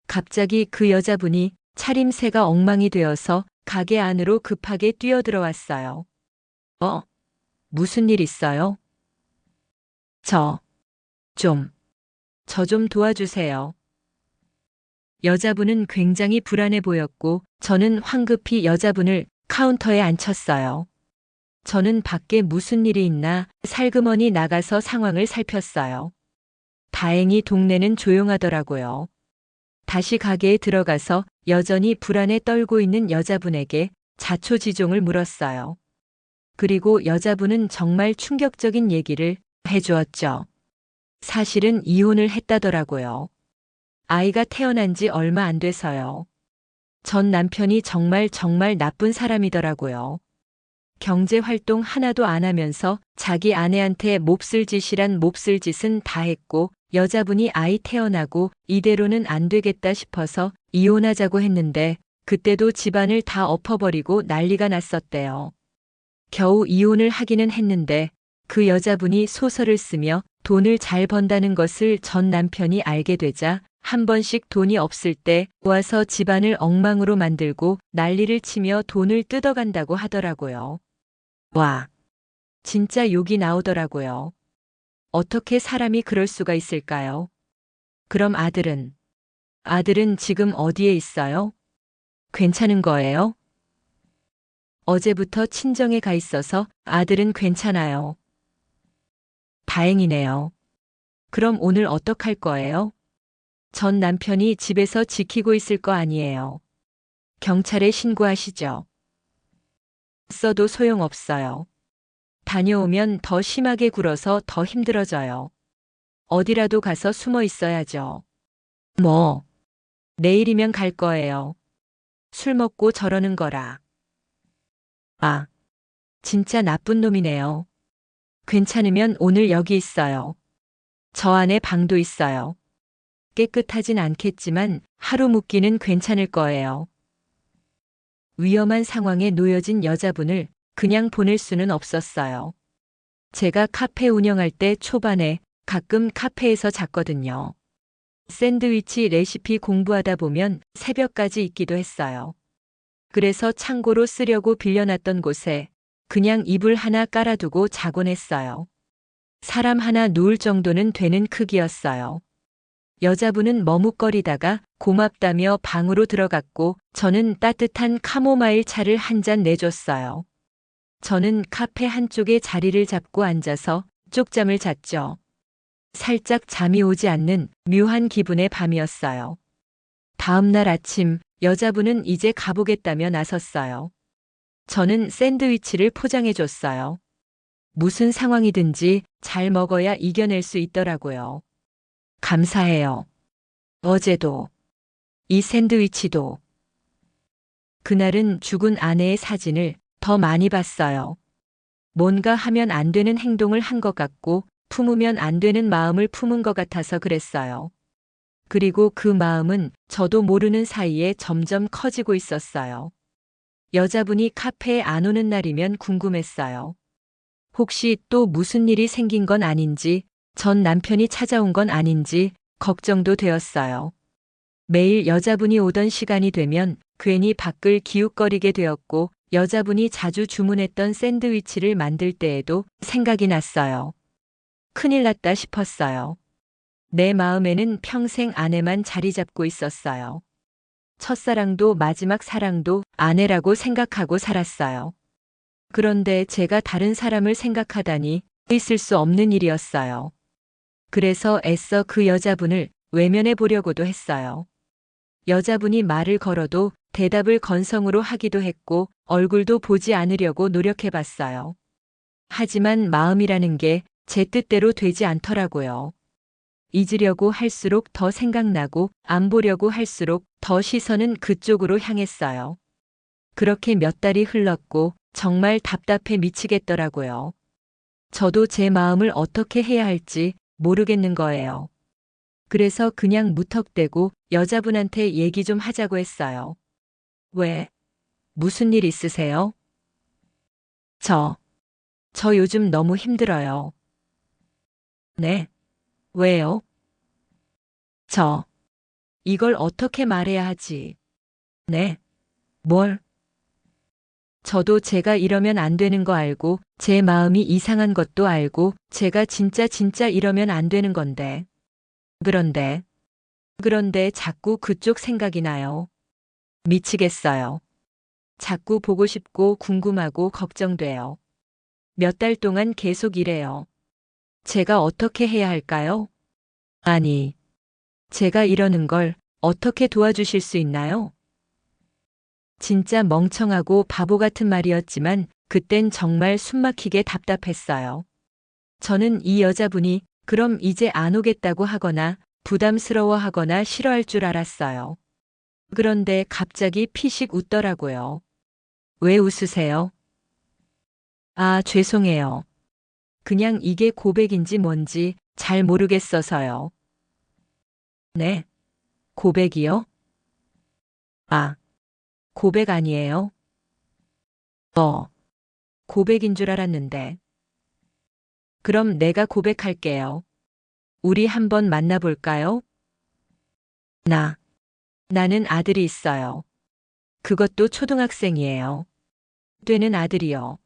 갑자기 그 여자분이 차림새가 엉망이 되어서 가게 안으로 급하게 뛰어들어왔어요. 무슨 일 있어요? 저 좀 도와주세요. 여자분은 굉장히 불안해 보였고 저는 황급히 여자분을 카운터에 앉혔어요. 저는 밖에 무슨 일이 있나 살그머니 나가서 상황을 살폈어요. 다행히 동네는 조용하더라고요. 다시 가게에 들어가서 여전히 불안에 떨고 있는 여자분에게 자초지종을 물었어요. 그리고 여자분은 정말 충격적인 얘기를 해주었죠. 사실은 이혼을 했다더라고요. 아이가 태어난 지 얼마 안 돼서요. 전 남편이 정말 나쁜 사람이더라고요. 경제 활동 하나도 안 하면서 자기 아내한테 몹쓸 짓이란 몹쓸 짓은 다 했고 여자분이 아이 태어나고 이대로는 안 되겠다 싶어서 이혼하자고 했는데 그때도 집안을 다 엎어버리고 난리가 났었대요. 겨우 이혼을 하기는 했는데 그 여자분이 소설을 쓰며 돈을 잘 번다는 것을 전 남편이 알게 되자 한 번씩 돈이 없을 때 와서 집안을 엉망으로 만들고 난리를 치며 돈을 뜯어간다고 하더라고요. 와, 진짜 욕이 나오더라고요. 어떻게 사람이 그럴 수가 있을까요? 그럼 아들은 지금 어디에 있어요? 괜찮은 거예요? 어제부터 친정에 가 있어서 아들은 괜찮아요. 다행이네요. 그럼 오늘 어떡할 거예요? 전 남편이 집에서 지키고 있을 거 아니에요. 경찰에 신고하시죠. 써도 소용없어요. 다녀오면 더 심하게 굴어서 더 힘들어져요. 어디라도 가서 숨어 있어야죠. 내일이면 갈 거예요. 술 먹고 저러는 거라. 아, 진짜 나쁜 놈이네요. 괜찮으면 오늘 여기 있어요. 저 안에 방도 있어요. 깨끗하진 않겠지만 하루 묵기는 괜찮을 거예요. 위험한 상황에 놓여진 여자분을 그냥 보낼 수는 없었어요. 제가 카페 운영할 때 초반에 가끔 카페에서 잤거든요. 샌드위치 레시피 공부하다 보면 새벽까지 있기도 했어요. 그래서 창고로 쓰려고 빌려놨던 곳에 그냥 이불 하나 깔아두고 자곤 했어요. 사람 하나 누울 정도는 되는 크기였어요. 여자분은 머뭇거리다가 고맙다며 방으로 들어갔고 저는 따뜻한 카모마일 차를 한 잔 내줬어요. 저는 카페 한쪽에 자리를 잡고 앉아서 쪽잠을 잤죠. 살짝 잠이 오지 않는 묘한 기분의 밤이었어요. 다음 날 아침 여자분은 이제 가보겠다며 나섰어요. 저는 샌드위치를 포장해줬어요. 무슨 상황이든지 잘 먹어야 이겨낼 수 있더라고요. 감사해요. 어제도, 이 샌드위치도. 그날은 죽은 아내의 사진을 더 많이 봤어요. 뭔가 하면 안 되는 행동을 한 것 같고 품으면 안 되는 마음을 품은 것 같아서 그랬어요. 그리고 그 마음은 저도 모르는 사이에 점점 커지고 있었어요. 여자분이 카페에 안 오는 날이면 궁금했어요. 혹시 또 무슨 일이 생긴 건 아닌지, 전 남편이 찾아온 건 아닌지 걱정도 되었어요. 매일 여자분이 오던 시간이 되면 괜히 밖을 기웃거리게 되었고 여자분이 자주 주문했던 샌드위치를 만들 때에도 생각이 났어요. 큰일 났다 싶었어요. 내 마음에는 평생 아내만 자리 잡고 있었어요. 첫사랑도 마지막 사랑도 아내라고 생각하고 살았어요. 그런데 제가 다른 사람을 생각하다니 있을 수 없는 일이었어요. 그래서 애써 그 여자분을 외면해 보려고도 했어요. 여자분이 말을 걸어도 대답을 건성으로 하기도 했고 얼굴도 보지 않으려고 노력해 봤어요. 하지만 마음이라는 게 제 뜻대로 되지 않더라고요. 잊으려고 할수록 더 생각나고 안 보려고 할수록 더 시선은 그쪽으로 향했어요. 그렇게 몇 달이 흘렀고 정말 답답해 미치겠더라고요. 저도 제 마음을 어떻게 해야 할지 모르겠는 거예요. 그래서 그냥 무턱대고 여자분한테 얘기 좀 하자고 했어요. 왜? 무슨 일 있으세요? 저 요즘 너무 힘들어요. 네? 왜요? 저, 이걸 어떻게 말해야 하지? 네? 뭘? 저도 제가 이러면 안 되는 거 알고, 제 마음이 이상한 것도 알고, 제가 진짜 이러면 안 되는 건데. 그런데 자꾸 그쪽 생각이 나요. 미치겠어요. 자꾸 보고 싶고 궁금하고 걱정돼요. 몇 달 동안 계속 이래요. 제가 어떻게 해야 할까요? 아니, 제가 이러는 걸 어떻게 도와주실 수 있나요? 진짜 멍청하고 바보 같은 말이었지만 그땐 정말 숨막히게 답답했어요. 저는 이 여자분이 그럼 이제 안 오겠다고 하거나 부담스러워하거나 싫어할 줄 알았어요. 그런데 갑자기 피식 웃더라고요. 왜 웃으세요? 아, 죄송해요. 그냥 이게 고백인지 뭔지 잘 모르겠어서요. 네, 고백이요? 아, 고백 아니에요? 고백인 줄 알았는데. 그럼 내가 고백할게요. 우리 한번 만나볼까요? 나, 나는 아들이 있어요. 그것도 초등학생이에요. 되는 아들이요.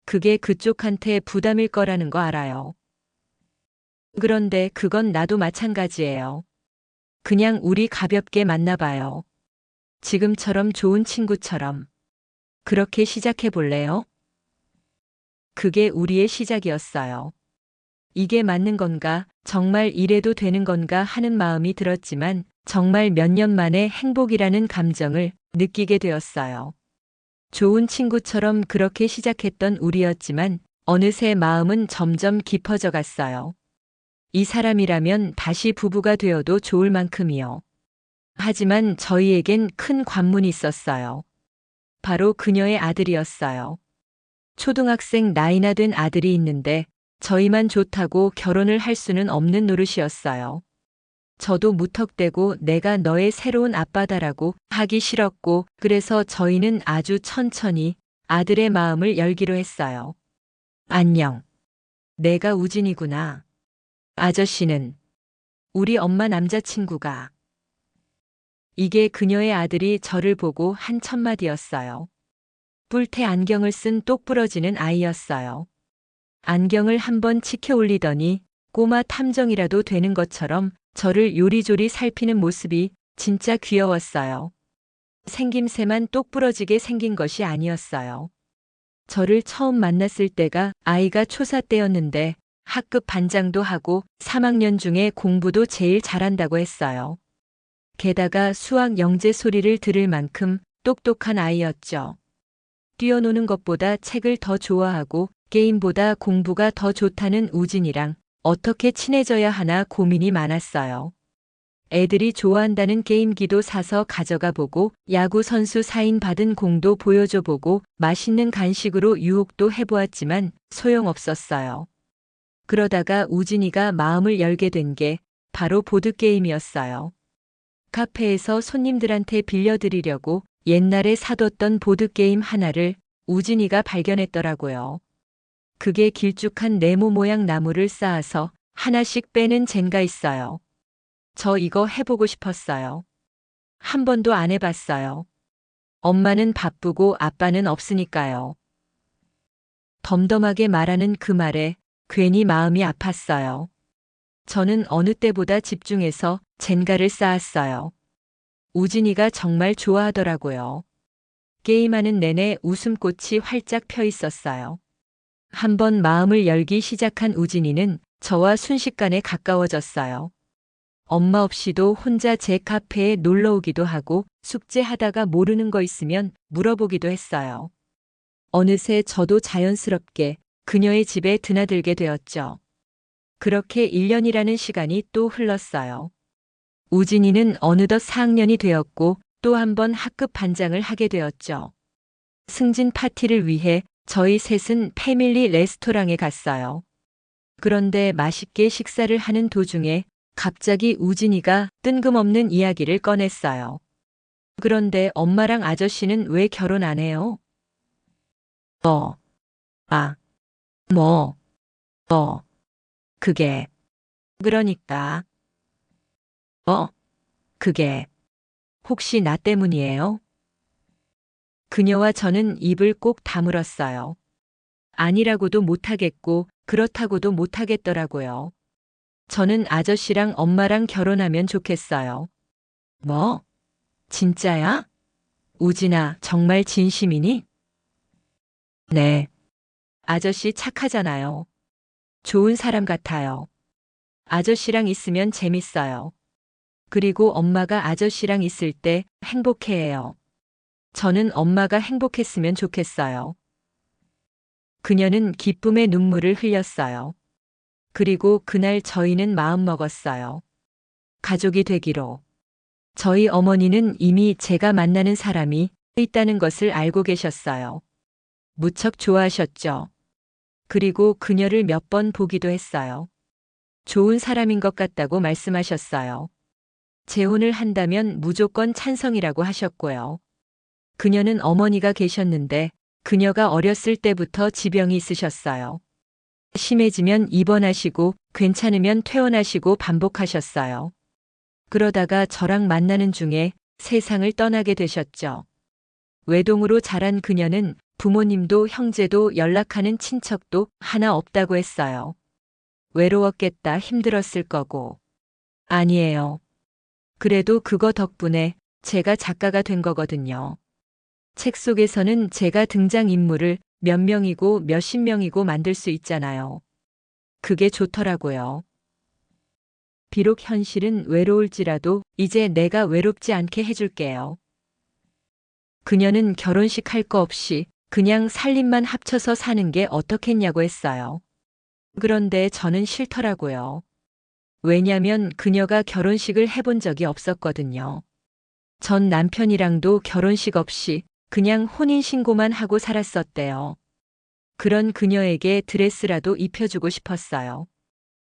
그게 그쪽한테 부담일 거라는 거 알아요. 그런데 그건 나도 마찬가지예요. 그냥 우리 가볍게 만나봐요. 지금처럼 좋은 친구처럼. 그렇게 시작해 볼래요? 그게 우리의 시작이었어요. 이게 맞는 건가, 정말 이래도 되는 건가 하는 마음이 들었지만 정말 몇 년 만에 행복이라는 감정을 느끼게 되었어요. 좋은 친구처럼 그렇게 시작했던 우리였지만 어느새 마음은 점점 깊어져 갔어요. 이 사람이라면 다시 부부가 되어도 좋을 만큼이요. 하지만 저희에겐 큰 관문이 있었어요. 바로 그녀의 아들이었어요. 초등학생 나이나 된 아들이 있는데 저희만 좋다고 결혼을 할 수는 없는 노릇이었어요. 저도 무턱대고 내가 너의 새로운 아빠다라고 하기 싫었고 그래서 저희는 아주 천천히 아들의 마음을 열기로 했어요. 안녕. 내가 우진이구나. 아저씨는 우리 엄마 남자친구가. 이게 그녀의 아들이 저를 보고 한 첫마디였어요. 뿔테 안경을 쓴 똑부러지는 아이였어요. 안경을 한번 치켜 올리더니 꼬마 탐정이라도 되는 것처럼 저를 요리조리 살피는 모습이 진짜 귀여웠어요. 생김새만 똑부러지게 생긴 것이 아니었어요. 저를 처음 만났을 때가 아이가 초사 때였는데 학급 반장도 하고 3학년 중에 공부도 제일 잘한다고 했어요. 게다가 수학 영재 소리를 들을 만큼 똑똑한 아이였죠. 뛰어노는 것보다 책을 더 좋아하고 게임보다 공부가 더 좋다는 우진이랑 어떻게 친해져야 하나 고민이 많았어요. 애들이 좋아한다는 게임기도 사서 가져가 보고 야구 선수 사인 받은 공도 보여줘 보고 맛있는 간식으로 유혹도 해보았지만 소용없었어요. 그러다가 우진이가 마음을 열게 된 게 바로 보드게임이었어요. 카페에서 손님들한테 빌려드리려고 옛날에 사뒀던 보드게임 하나를 우진이가 발견했더라고요. 그게 길쭉한 네모 모양 나무를 쌓아서 하나씩 빼는 젠가 있어요. 저 이거 해보고 싶었어요. 한 번도 안 해봤어요. 엄마는 바쁘고 아빠는 없으니까요. 덤덤하게 말하는 그 말에 괜히 마음이 아팠어요. 저는 어느 때보다 집중해서 젠가를 쌓았어요. 우진이가 정말 좋아하더라고요. 게임하는 내내 웃음꽃이 활짝 펴 있었어요. 한번 마음을 열기 시작한 우진이는 저와 순식간에 가까워졌어요. 엄마 없이도 혼자 제 카페에 놀러 오기도 하고 숙제하다가 모르는 거 있으면 물어보기도 했어요. 어느새 저도 자연스럽게 그녀의 집에 드나들게 되었죠. 그렇게 1년이라는 시간이 또 흘렀어요. 우진이는 어느덧 4학년이 되었고 또 한 번 학급 반장을 하게 되었죠. 승진 파티를 위해 저희 셋은 패밀리 레스토랑에 갔어요. 그런데 맛있게 식사를 하는 도중에 갑자기 우진이가 뜬금없는 이야기를 꺼냈어요. 그런데 엄마랑 아저씨는 왜 결혼 안 해요? 뭐, 뭐, 그게, 그러니까, 그게, 혹시 나 때문이에요? 그녀와 저는 입을 꼭 다물었어요. 아니라고도 못하겠고, 그렇다고도 못하겠더라고요. 저는 아저씨랑 엄마랑 결혼하면 좋겠어요. 뭐? 진짜야? 우진아, 정말 진심이니? 네. 아저씨 착하잖아요. 좋은 사람 같아요. 아저씨랑 있으면 재밌어요. 그리고 엄마가 아저씨랑 있을 때 행복해해요. 저는 엄마가 행복했으면 좋겠어요. 그녀는 기쁨의 눈물을 흘렸어요. 그리고 그날 저희는 마음먹었어요. 가족이 되기로. 저희 어머니는 이미 제가 만나는 사람이 있다는 것을 알고 계셨어요. 무척 좋아하셨죠. 그리고 그녀를 몇 번 보기도 했어요. 좋은 사람인 것 같다고 말씀하셨어요. 재혼을 한다면 무조건 찬성이라고 하셨고요. 그녀는 어머니가 계셨는데 그녀가 어렸을 때부터 지병이 있으셨어요. 심해지면 입원하시고 괜찮으면 퇴원하시고 반복하셨어요. 그러다가 저랑 만나는 중에 세상을 떠나게 되셨죠. 외동으로 자란 그녀는 부모님도 형제도 연락하는 친척도 하나 없다고 했어요. 외로웠겠다, 힘들었을 거고. 아니에요. 그래도 그거 덕분에 제가 작가가 된 거거든요. 책 속에서는 제가 등장인물을 몇 명이고 몇십 명이고 만들 수 있잖아요. 그게 좋더라고요. 비록 현실은 외로울지라도 이제 내가 외롭지 않게 해줄게요. 그녀는 결혼식 할 거 없이 그냥 살림만 합쳐서 사는 게 어떻겠냐고 했어요. 그런데 저는 싫더라고요. 왜냐면 그녀가 결혼식을 해본 적이 없었거든요. 전 남편이랑도 결혼식 없이 그냥 혼인신고만 하고 살았었대요. 그런 그녀에게 드레스라도 입혀주고 싶었어요.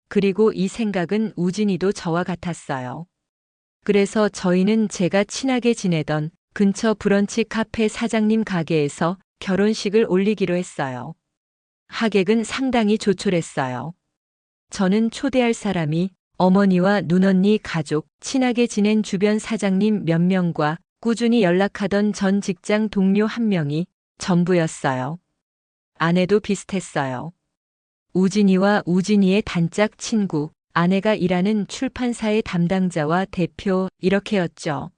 그리고 이 생각은 우진이도 저와 같았어요. 그래서 저희는 제가 친하게 지내던 근처 브런치 카페 사장님 가게에서 결혼식을 올리기로 했어요. 하객은 상당히 조촐했어요. 저는 초대할 사람이 어머니와 눈언니 가족, 친하게 지낸 주변 사장님 몇 명과 꾸준히 연락하던 전 직장 동료 한 명이 전부였어요. 아내도 비슷했어요. 우진이와 우진이의 단짝 친구, 아내가 일하는 출판사의 담당자와 대표, 이렇게였죠.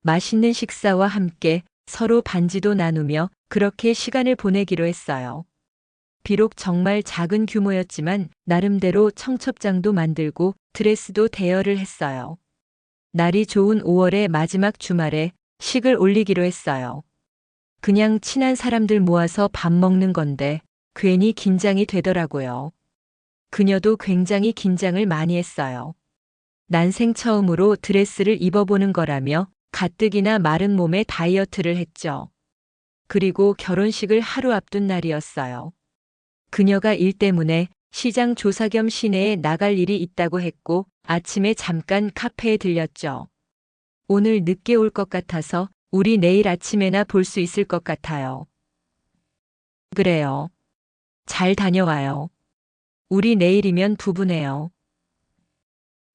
맛있는 식사와 함께 서로 반지도 나누며 그렇게 시간을 보내기로 했어요. 비록 정말 작은 규모였지만 나름대로 청첩장도 만들고 드레스도 대여를 했어요. 날이 좋은 5월의 마지막 주말에 식을 올리기로 했어요. 그냥 친한 사람들 모아서 밥 먹는 건데 괜히 긴장이 되더라고요. 그녀도 굉장히 긴장을 많이 했어요. 난생 처음으로 드레스를 입어보는 거라며 가뜩이나 마른 몸에 다이어트를 했죠. 그리고 결혼식을 하루 앞둔 날이었어요. 그녀가 일 때문에 시장 조사 겸 시내에 나갈 일이 있다고 했고 아침에 잠깐 카페에 들렸죠. 오늘 늦게 올 것 같아서 우리 내일 아침에나 볼 수 있을 것 같아요. 그래요. 잘 다녀와요. 우리 내일이면 부부네요.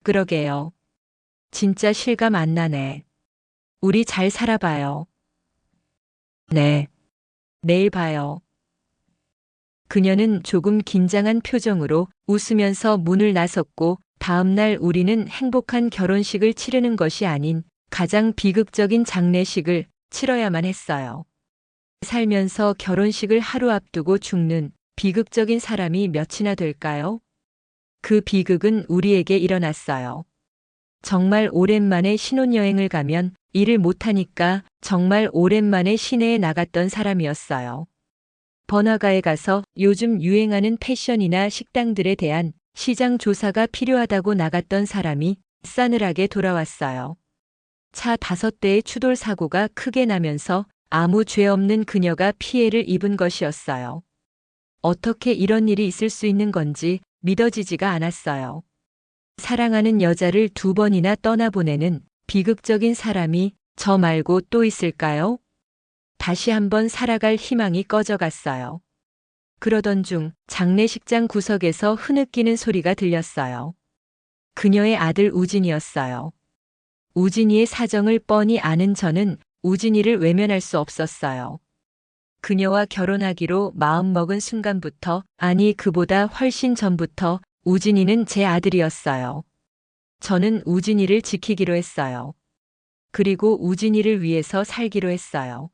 그러게요. 진짜 실감 안 나네. 우리 잘 살아봐요. 네. 내일 봐요. 그녀는 조금 긴장한 표정으로 웃으면서 문을 나섰고 다음날 우리는 행복한 결혼식을 치르는 것이 아닌 가장 비극적인 장례식을 치러야만 했어요. 살면서 결혼식을 하루 앞두고 죽는 비극적인 사람이 몇이나 될까요? 그 비극은 우리에게 일어났어요. 정말 오랜만에 신혼여행을 가면 일을 못하니까 정말 오랜만에 시내에 나갔던 사람이었어요. 번화가에 가서 요즘 유행하는 패션이나 식당들에 대한 시장 조사가 필요하다고 나갔던 사람이 싸늘하게 돌아왔어요. 차 5대의 추돌 사고가 크게 나면서 아무 죄 없는 그녀가 피해를 입은 것이었어요. 어떻게 이런 일이 있을 수 있는 건지 믿어지지가 않았어요. 사랑하는 여자를 2번이나 떠나보내는 비극적인 사람이 저 말고 또 있을까요? 다시 한번 살아갈 희망이 꺼져갔어요. 그러던 중 장례식장 구석에서 흐느끼는 소리가 들렸어요. 그녀의 아들 우진이었어요. 우진이의 사정을 뻔히 아는 저는 우진이를 외면할 수 없었어요. 그녀와 결혼하기로 마음먹은 순간부터, 아니 그보다 훨씬 전부터 우진이는 제 아들이었어요. 저는 우진이를 지키기로 했어요. 그리고 우진이를 위해서 살기로 했어요.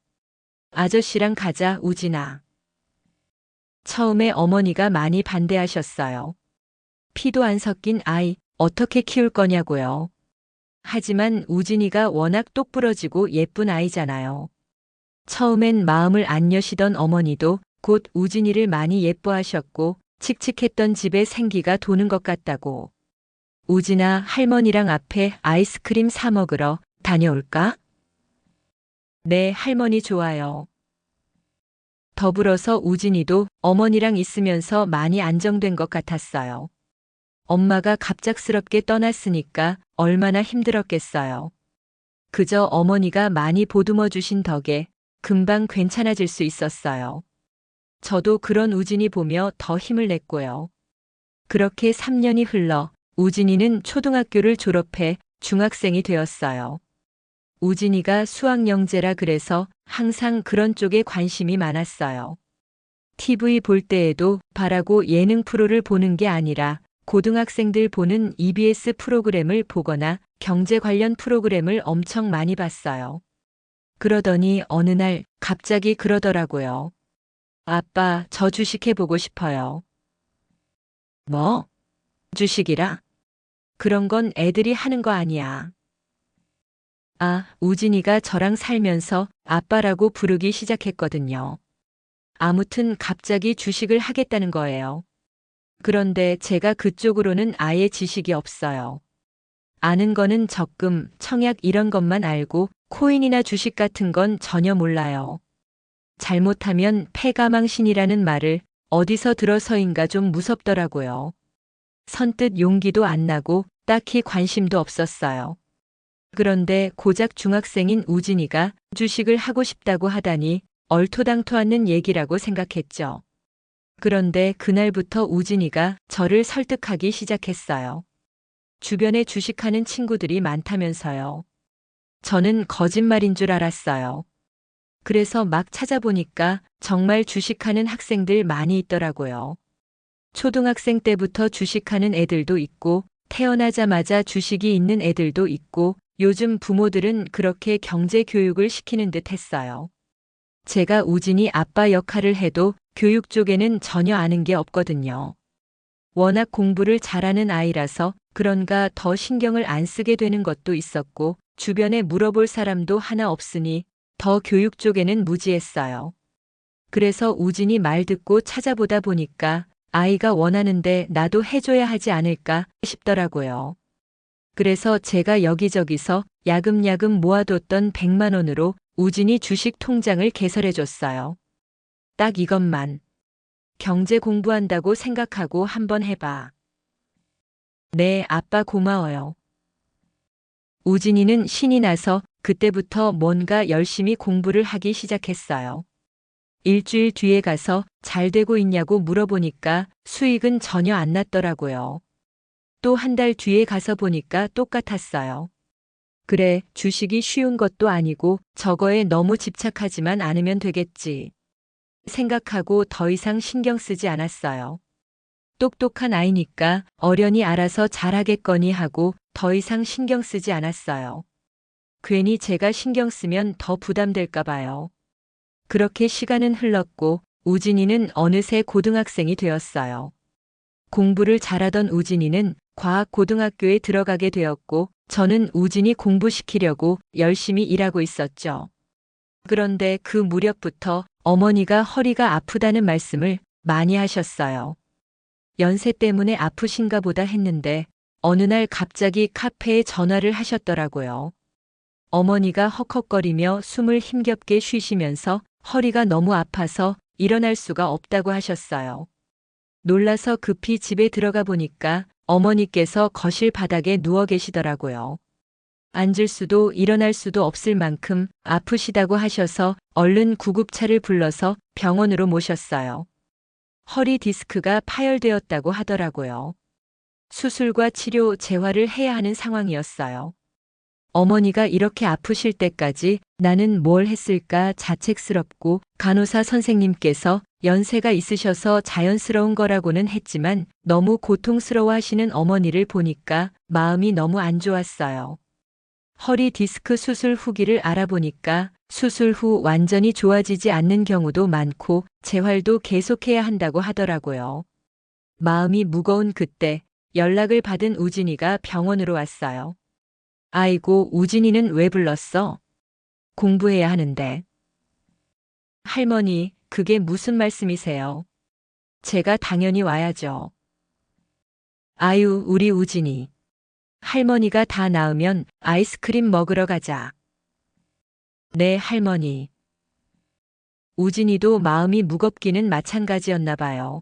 아저씨랑 가자, 우진아. 처음에 어머니가 많이 반대하셨어요. 피도 안 섞인 아이 어떻게 키울 거냐고요. 하지만 우진이가 워낙 똑부러지고 예쁜 아이잖아요. 처음엔 마음을 안 여시던 어머니도 곧 우진이를 많이 예뻐하셨고 칙칙했던 집에 생기가 도는 것 같다고. 우진아, 할머니랑 앞에 아이스크림 사 먹으러 다녀올까? 네, 할머니 좋아요. 더불어서 우진이도 어머니랑 있으면서 많이 안정된 것 같았어요. 엄마가 갑작스럽게 떠났으니까 얼마나 힘들었겠어요. 그저 어머니가 많이 보듬어 주신 덕에 금방 괜찮아질 수 있었어요. 저도 그런 우진이 보며 더 힘을 냈고요. 그렇게 3년이 흘러 우진이는 초등학교를 졸업해 중학생이 되었어요. 우진이가 수학영재라 그래서 항상 그런 쪽에 관심이 많았어요. TV 볼 때에도 바라고 예능 프로를 보는 게 아니라 고등학생들 보는 EBS 프로그램을 보거나 경제 관련 프로그램을 엄청 많이 봤어요. 그러더니 어느 날 갑자기 그러더라고요. 아빠, 저 주식해보고 싶어요. 뭐? 주식이라? 그런 건 애들이 하는 거 아니야. 아, 우진이가 저랑 살면서 아빠라고 부르기 시작했거든요. 아무튼 갑자기 주식을 하겠다는 거예요. 그런데 제가 그쪽으로는 아예 지식이 없어요. 아는 거는 적금, 청약 이런 것만 알고 코인이나 주식 같은 건 전혀 몰라요. 잘못하면 패가망신이라는 말을 어디서 들어서인가 좀 무섭더라고요. 선뜻 용기도 안 나고 딱히 관심도 없었어요. 그런데 고작 중학생인 우진이가 주식을 하고 싶다고 하다니 얼토당토않는 얘기라고 생각했죠. 그런데 그날부터 우진이가 저를 설득하기 시작했어요. 주변에 주식하는 친구들이 많다면서요. 저는 거짓말인 줄 알았어요. 그래서 막 찾아보니까 정말 주식하는 학생들 많이 있더라고요. 초등학생 때부터 주식하는 애들도 있고 태어나자마자 주식이 있는 애들도 있고 요즘 부모들은 그렇게 경제 교육을 시키는 듯 했어요. 제가 우진이 아빠 역할을 해도 교육 쪽에는 전혀 아는 게 없거든요. 워낙 공부를 잘하는 아이라서 그런가 더 신경을 안 쓰게 되는 것도 있었고 주변에 물어볼 사람도 하나 없으니 더 교육 쪽에는 무지했어요. 그래서 우진이 말 듣고 찾아보다 보니까 아이가 원하는데 나도 해줘야 하지 않을까 싶더라고요. 그래서 제가 여기저기서 야금야금 모아뒀던 100만 원으로 우진이 주식 통장을 개설해 줬어요. 딱 이것만. 경제 공부한다고 생각하고 한번 해봐. 네, 아빠 고마워요. 우진이는 신이 나서 그때부터 뭔가 열심히 공부를 하기 시작했어요. 일주일 뒤에 가서 잘 되고 있냐고 물어보니까 수익은 전혀 안 났더라고요. 또 한 달 뒤에 가서 보니까 똑같았어요. 그래, 주식이 쉬운 것도 아니고 저거에 너무 집착하지만 않으면 되겠지. 생각하고 더 이상 신경 쓰지 않았어요. 똑똑한 아이니까 어련히 알아서 잘하겠거니 하고 더 이상 신경 쓰지 않았어요. 괜히 제가 신경 쓰면 더 부담될까 봐요. 그렇게 시간은 흘렀고 우진이는 어느새 고등학생이 되었어요. 공부를 잘하던 우진이는 과학고등학교에 들어가게 되었고 저는 우진이 공부시키려고 열심히 일하고 있었죠. 그런데 그 무렵부터 어머니가 허리가 아프다는 말씀을 많이 하셨어요. 연세 때문에 아프신가 보다 했는데 어느 날 갑자기 카페에 전화를 하셨더라고요. 어머니가 헉헉거리며 숨을 힘겹게 쉬시면서 허리가 너무 아파서 일어날 수가 없다고 하셨어요. 놀라서 급히 집에 들어가 보니까 어머니께서 거실 바닥에 누워 계시더라고요. 앉을 수도 일어날 수도 없을 만큼 아프시다고 하셔서 얼른 구급차를 불러서 병원으로 모셨어요. 허리 디스크가 파열되었다고 하더라고요. 수술과 치료, 재활을 해야 하는 상황이었어요. 어머니가 이렇게 아프실 때까지 나는 뭘 했을까 자책스럽고 간호사 선생님께서 연세가 있으셔서 자연스러운 거라고는 했지만 너무 고통스러워 하시는 어머니를 보니까 마음이 너무 안 좋았어요. 허리 디스크 수술 후기를 알아보니까 수술 후 완전히 좋아지지 않는 경우도 많고 재활도 계속해야 한다고 하더라고요. 마음이 무거운 그때 연락을 받은 우진이가 병원으로 왔어요. 아이고, 우진이는 왜 불렀어? 공부해야 하는데. 할머니, 그게 무슨 말씀이세요? 제가 당연히 와야죠. 아유, 우리 우진이. 할머니가 다 나으면 아이스크림 먹으러 가자. 네, 할머니. 우진이도 마음이 무겁기는 마찬가지였나 봐요.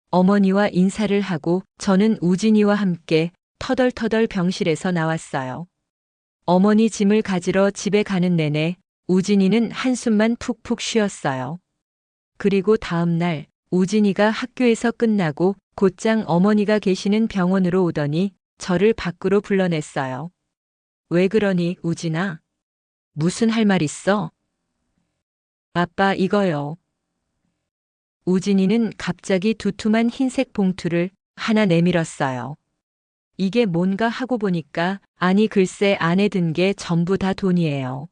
어머니와 인사를 하고 저는 우진이와 함께 터덜터덜 병실에서 나왔어요. 어머니 짐을 가지러 집에 가는 내내 우진이는 한숨만 푹푹 쉬었어요. 그리고 다음 날 우진이가 학교에서 끝나고 곧장 어머니가 계시는 병원으로 오더니 저를 밖으로 불러냈어요. 왜 그러니, 우진아? 무슨 할 말 있어? 아빠, 이거요. 우진이는 갑자기 두툼한 흰색 봉투를 하나 내밀었어요. 이게 뭔가 하고 보니까 아니 글쎄 안에 든 게 전부 다 돈이에요.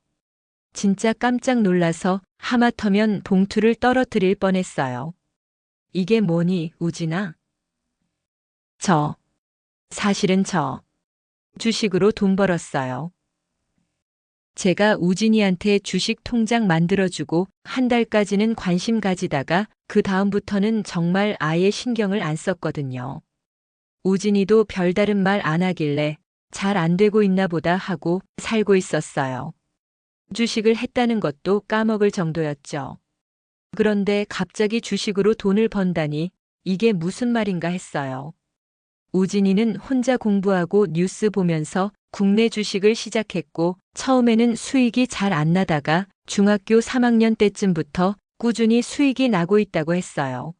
진짜 깜짝 놀라서 하마터면 봉투를 떨어뜨릴 뻔했어요. 이게 뭐니, 우진아? 사실은 저 주식으로 돈 벌었어요. 제가 우진이한테 주식 통장 만들어주고 한 달까지는 관심 가지다가 그 다음부터는 정말 아예 신경을 안 썼거든요. 우진이도 별다른 말 안 하길래 잘 안 되고 있나 보다 하고 살고 있었어요. 주식을 했다는 것도 까먹을 정도였죠. 그런데 갑자기 주식으로 돈을 번다니 이게 무슨 말인가 했어요. 우진이는 혼자 공부하고 뉴스 보면서 국내 주식을 시작했고 처음에는 수익이 잘 안 나다가 중학교 3학년 때쯤부터 꾸준히 수익이 나고 있다고 했어요.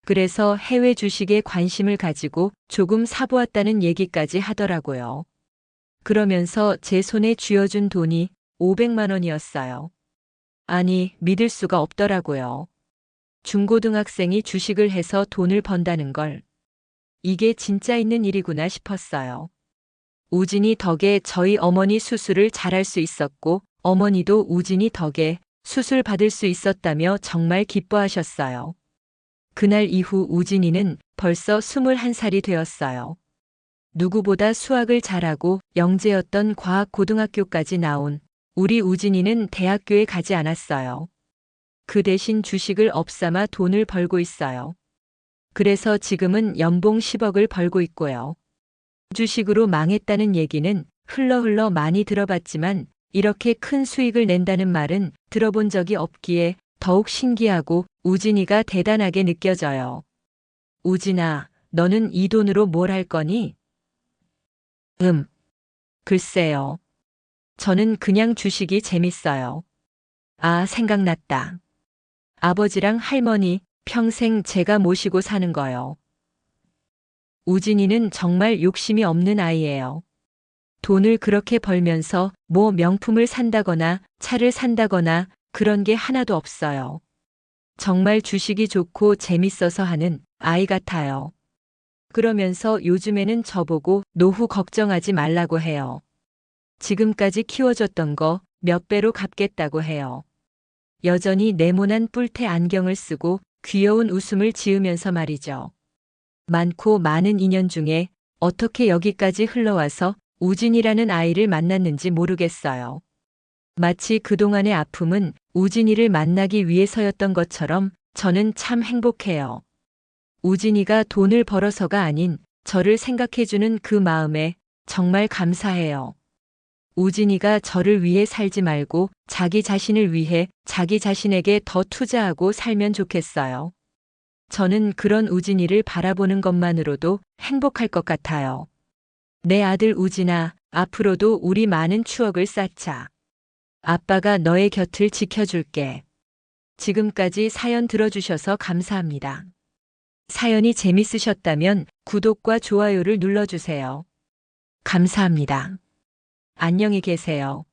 그래서 해외 주식에 관심을 가지고 조금 사보았다는 얘기까지 하더라고요. 그러면서 제 손에 쥐어준 돈이 500만 원이었어요. 아니, 믿을 수가 없더라고요. 중고등학생이 주식을 해서 돈을 번다는 걸. 이게 진짜 있는 일이구나 싶었어요. 우진이 덕에 저희 어머니 수술을 잘할 수 있었고 어머니도 우진이 덕에 수술 받을 수 있었다며 정말 기뻐하셨어요. 그날 이후 우진이는 벌써 21살이 되었어요. 누구보다 수학을 잘하고 영재였던 과학고등학교까지 나온 우리 우진이는 대학교에 가지 않았어요. 그 대신 주식을 업삼아 돈을 벌고 있어요. 그래서 지금은 연봉 10억을 벌고 있고요. 주식으로 망했다는 얘기는 흘러 많이 들어봤지만 이렇게 큰 수익을 낸다는 말은 들어본 적이 없기에 더욱 신기하고 우진이가 대단하게 느껴져요. 우진아, 너는 이 돈으로 뭘 할 거니? 글쎄요. 저는 그냥 주식이 재밌어요. 아, 생각났다. 아버지랑 할머니 평생 제가 모시고 사는 거요. 우진이는 정말 욕심이 없는 아이예요. 돈을 그렇게 벌면서 뭐 명품을 산다거나 차를 산다거나 그런 게 하나도 없어요. 정말 주식이 좋고 재밌어서 하는 아이 같아요. 그러면서 요즘에는 저보고 노후 걱정하지 말라고 해요. 지금까지 키워줬던 거 몇 배로 갚겠다고 해요. 여전히 네모난 뿔테 안경을 쓰고 귀여운 웃음을 지으면서 말이죠. 많고 많은 인연 중에 어떻게 여기까지 흘러와서 우진이라는 아이를 만났는지 모르겠어요. 마치 그동안의 아픔은 우진이를 만나기 위해서였던 것처럼 저는 참 행복해요. 우진이가 돈을 벌어서가 아닌 저를 생각해주는 그 마음에 정말 감사해요. 우진이가 저를 위해 살지 말고 자기 자신을 위해 자기 자신에게 더 투자하고 살면 좋겠어요. 저는 그런 우진이를 바라보는 것만으로도 행복할 것 같아요. 내 아들 우진아, 앞으로도 우리 많은 추억을 쌓자. 아빠가 너의 곁을 지켜줄게. 지금까지 사연 들어주셔서 감사합니다. 사연이 재밌으셨다면 구독과 좋아요를 눌러주세요. 감사합니다. 안녕히 계세요.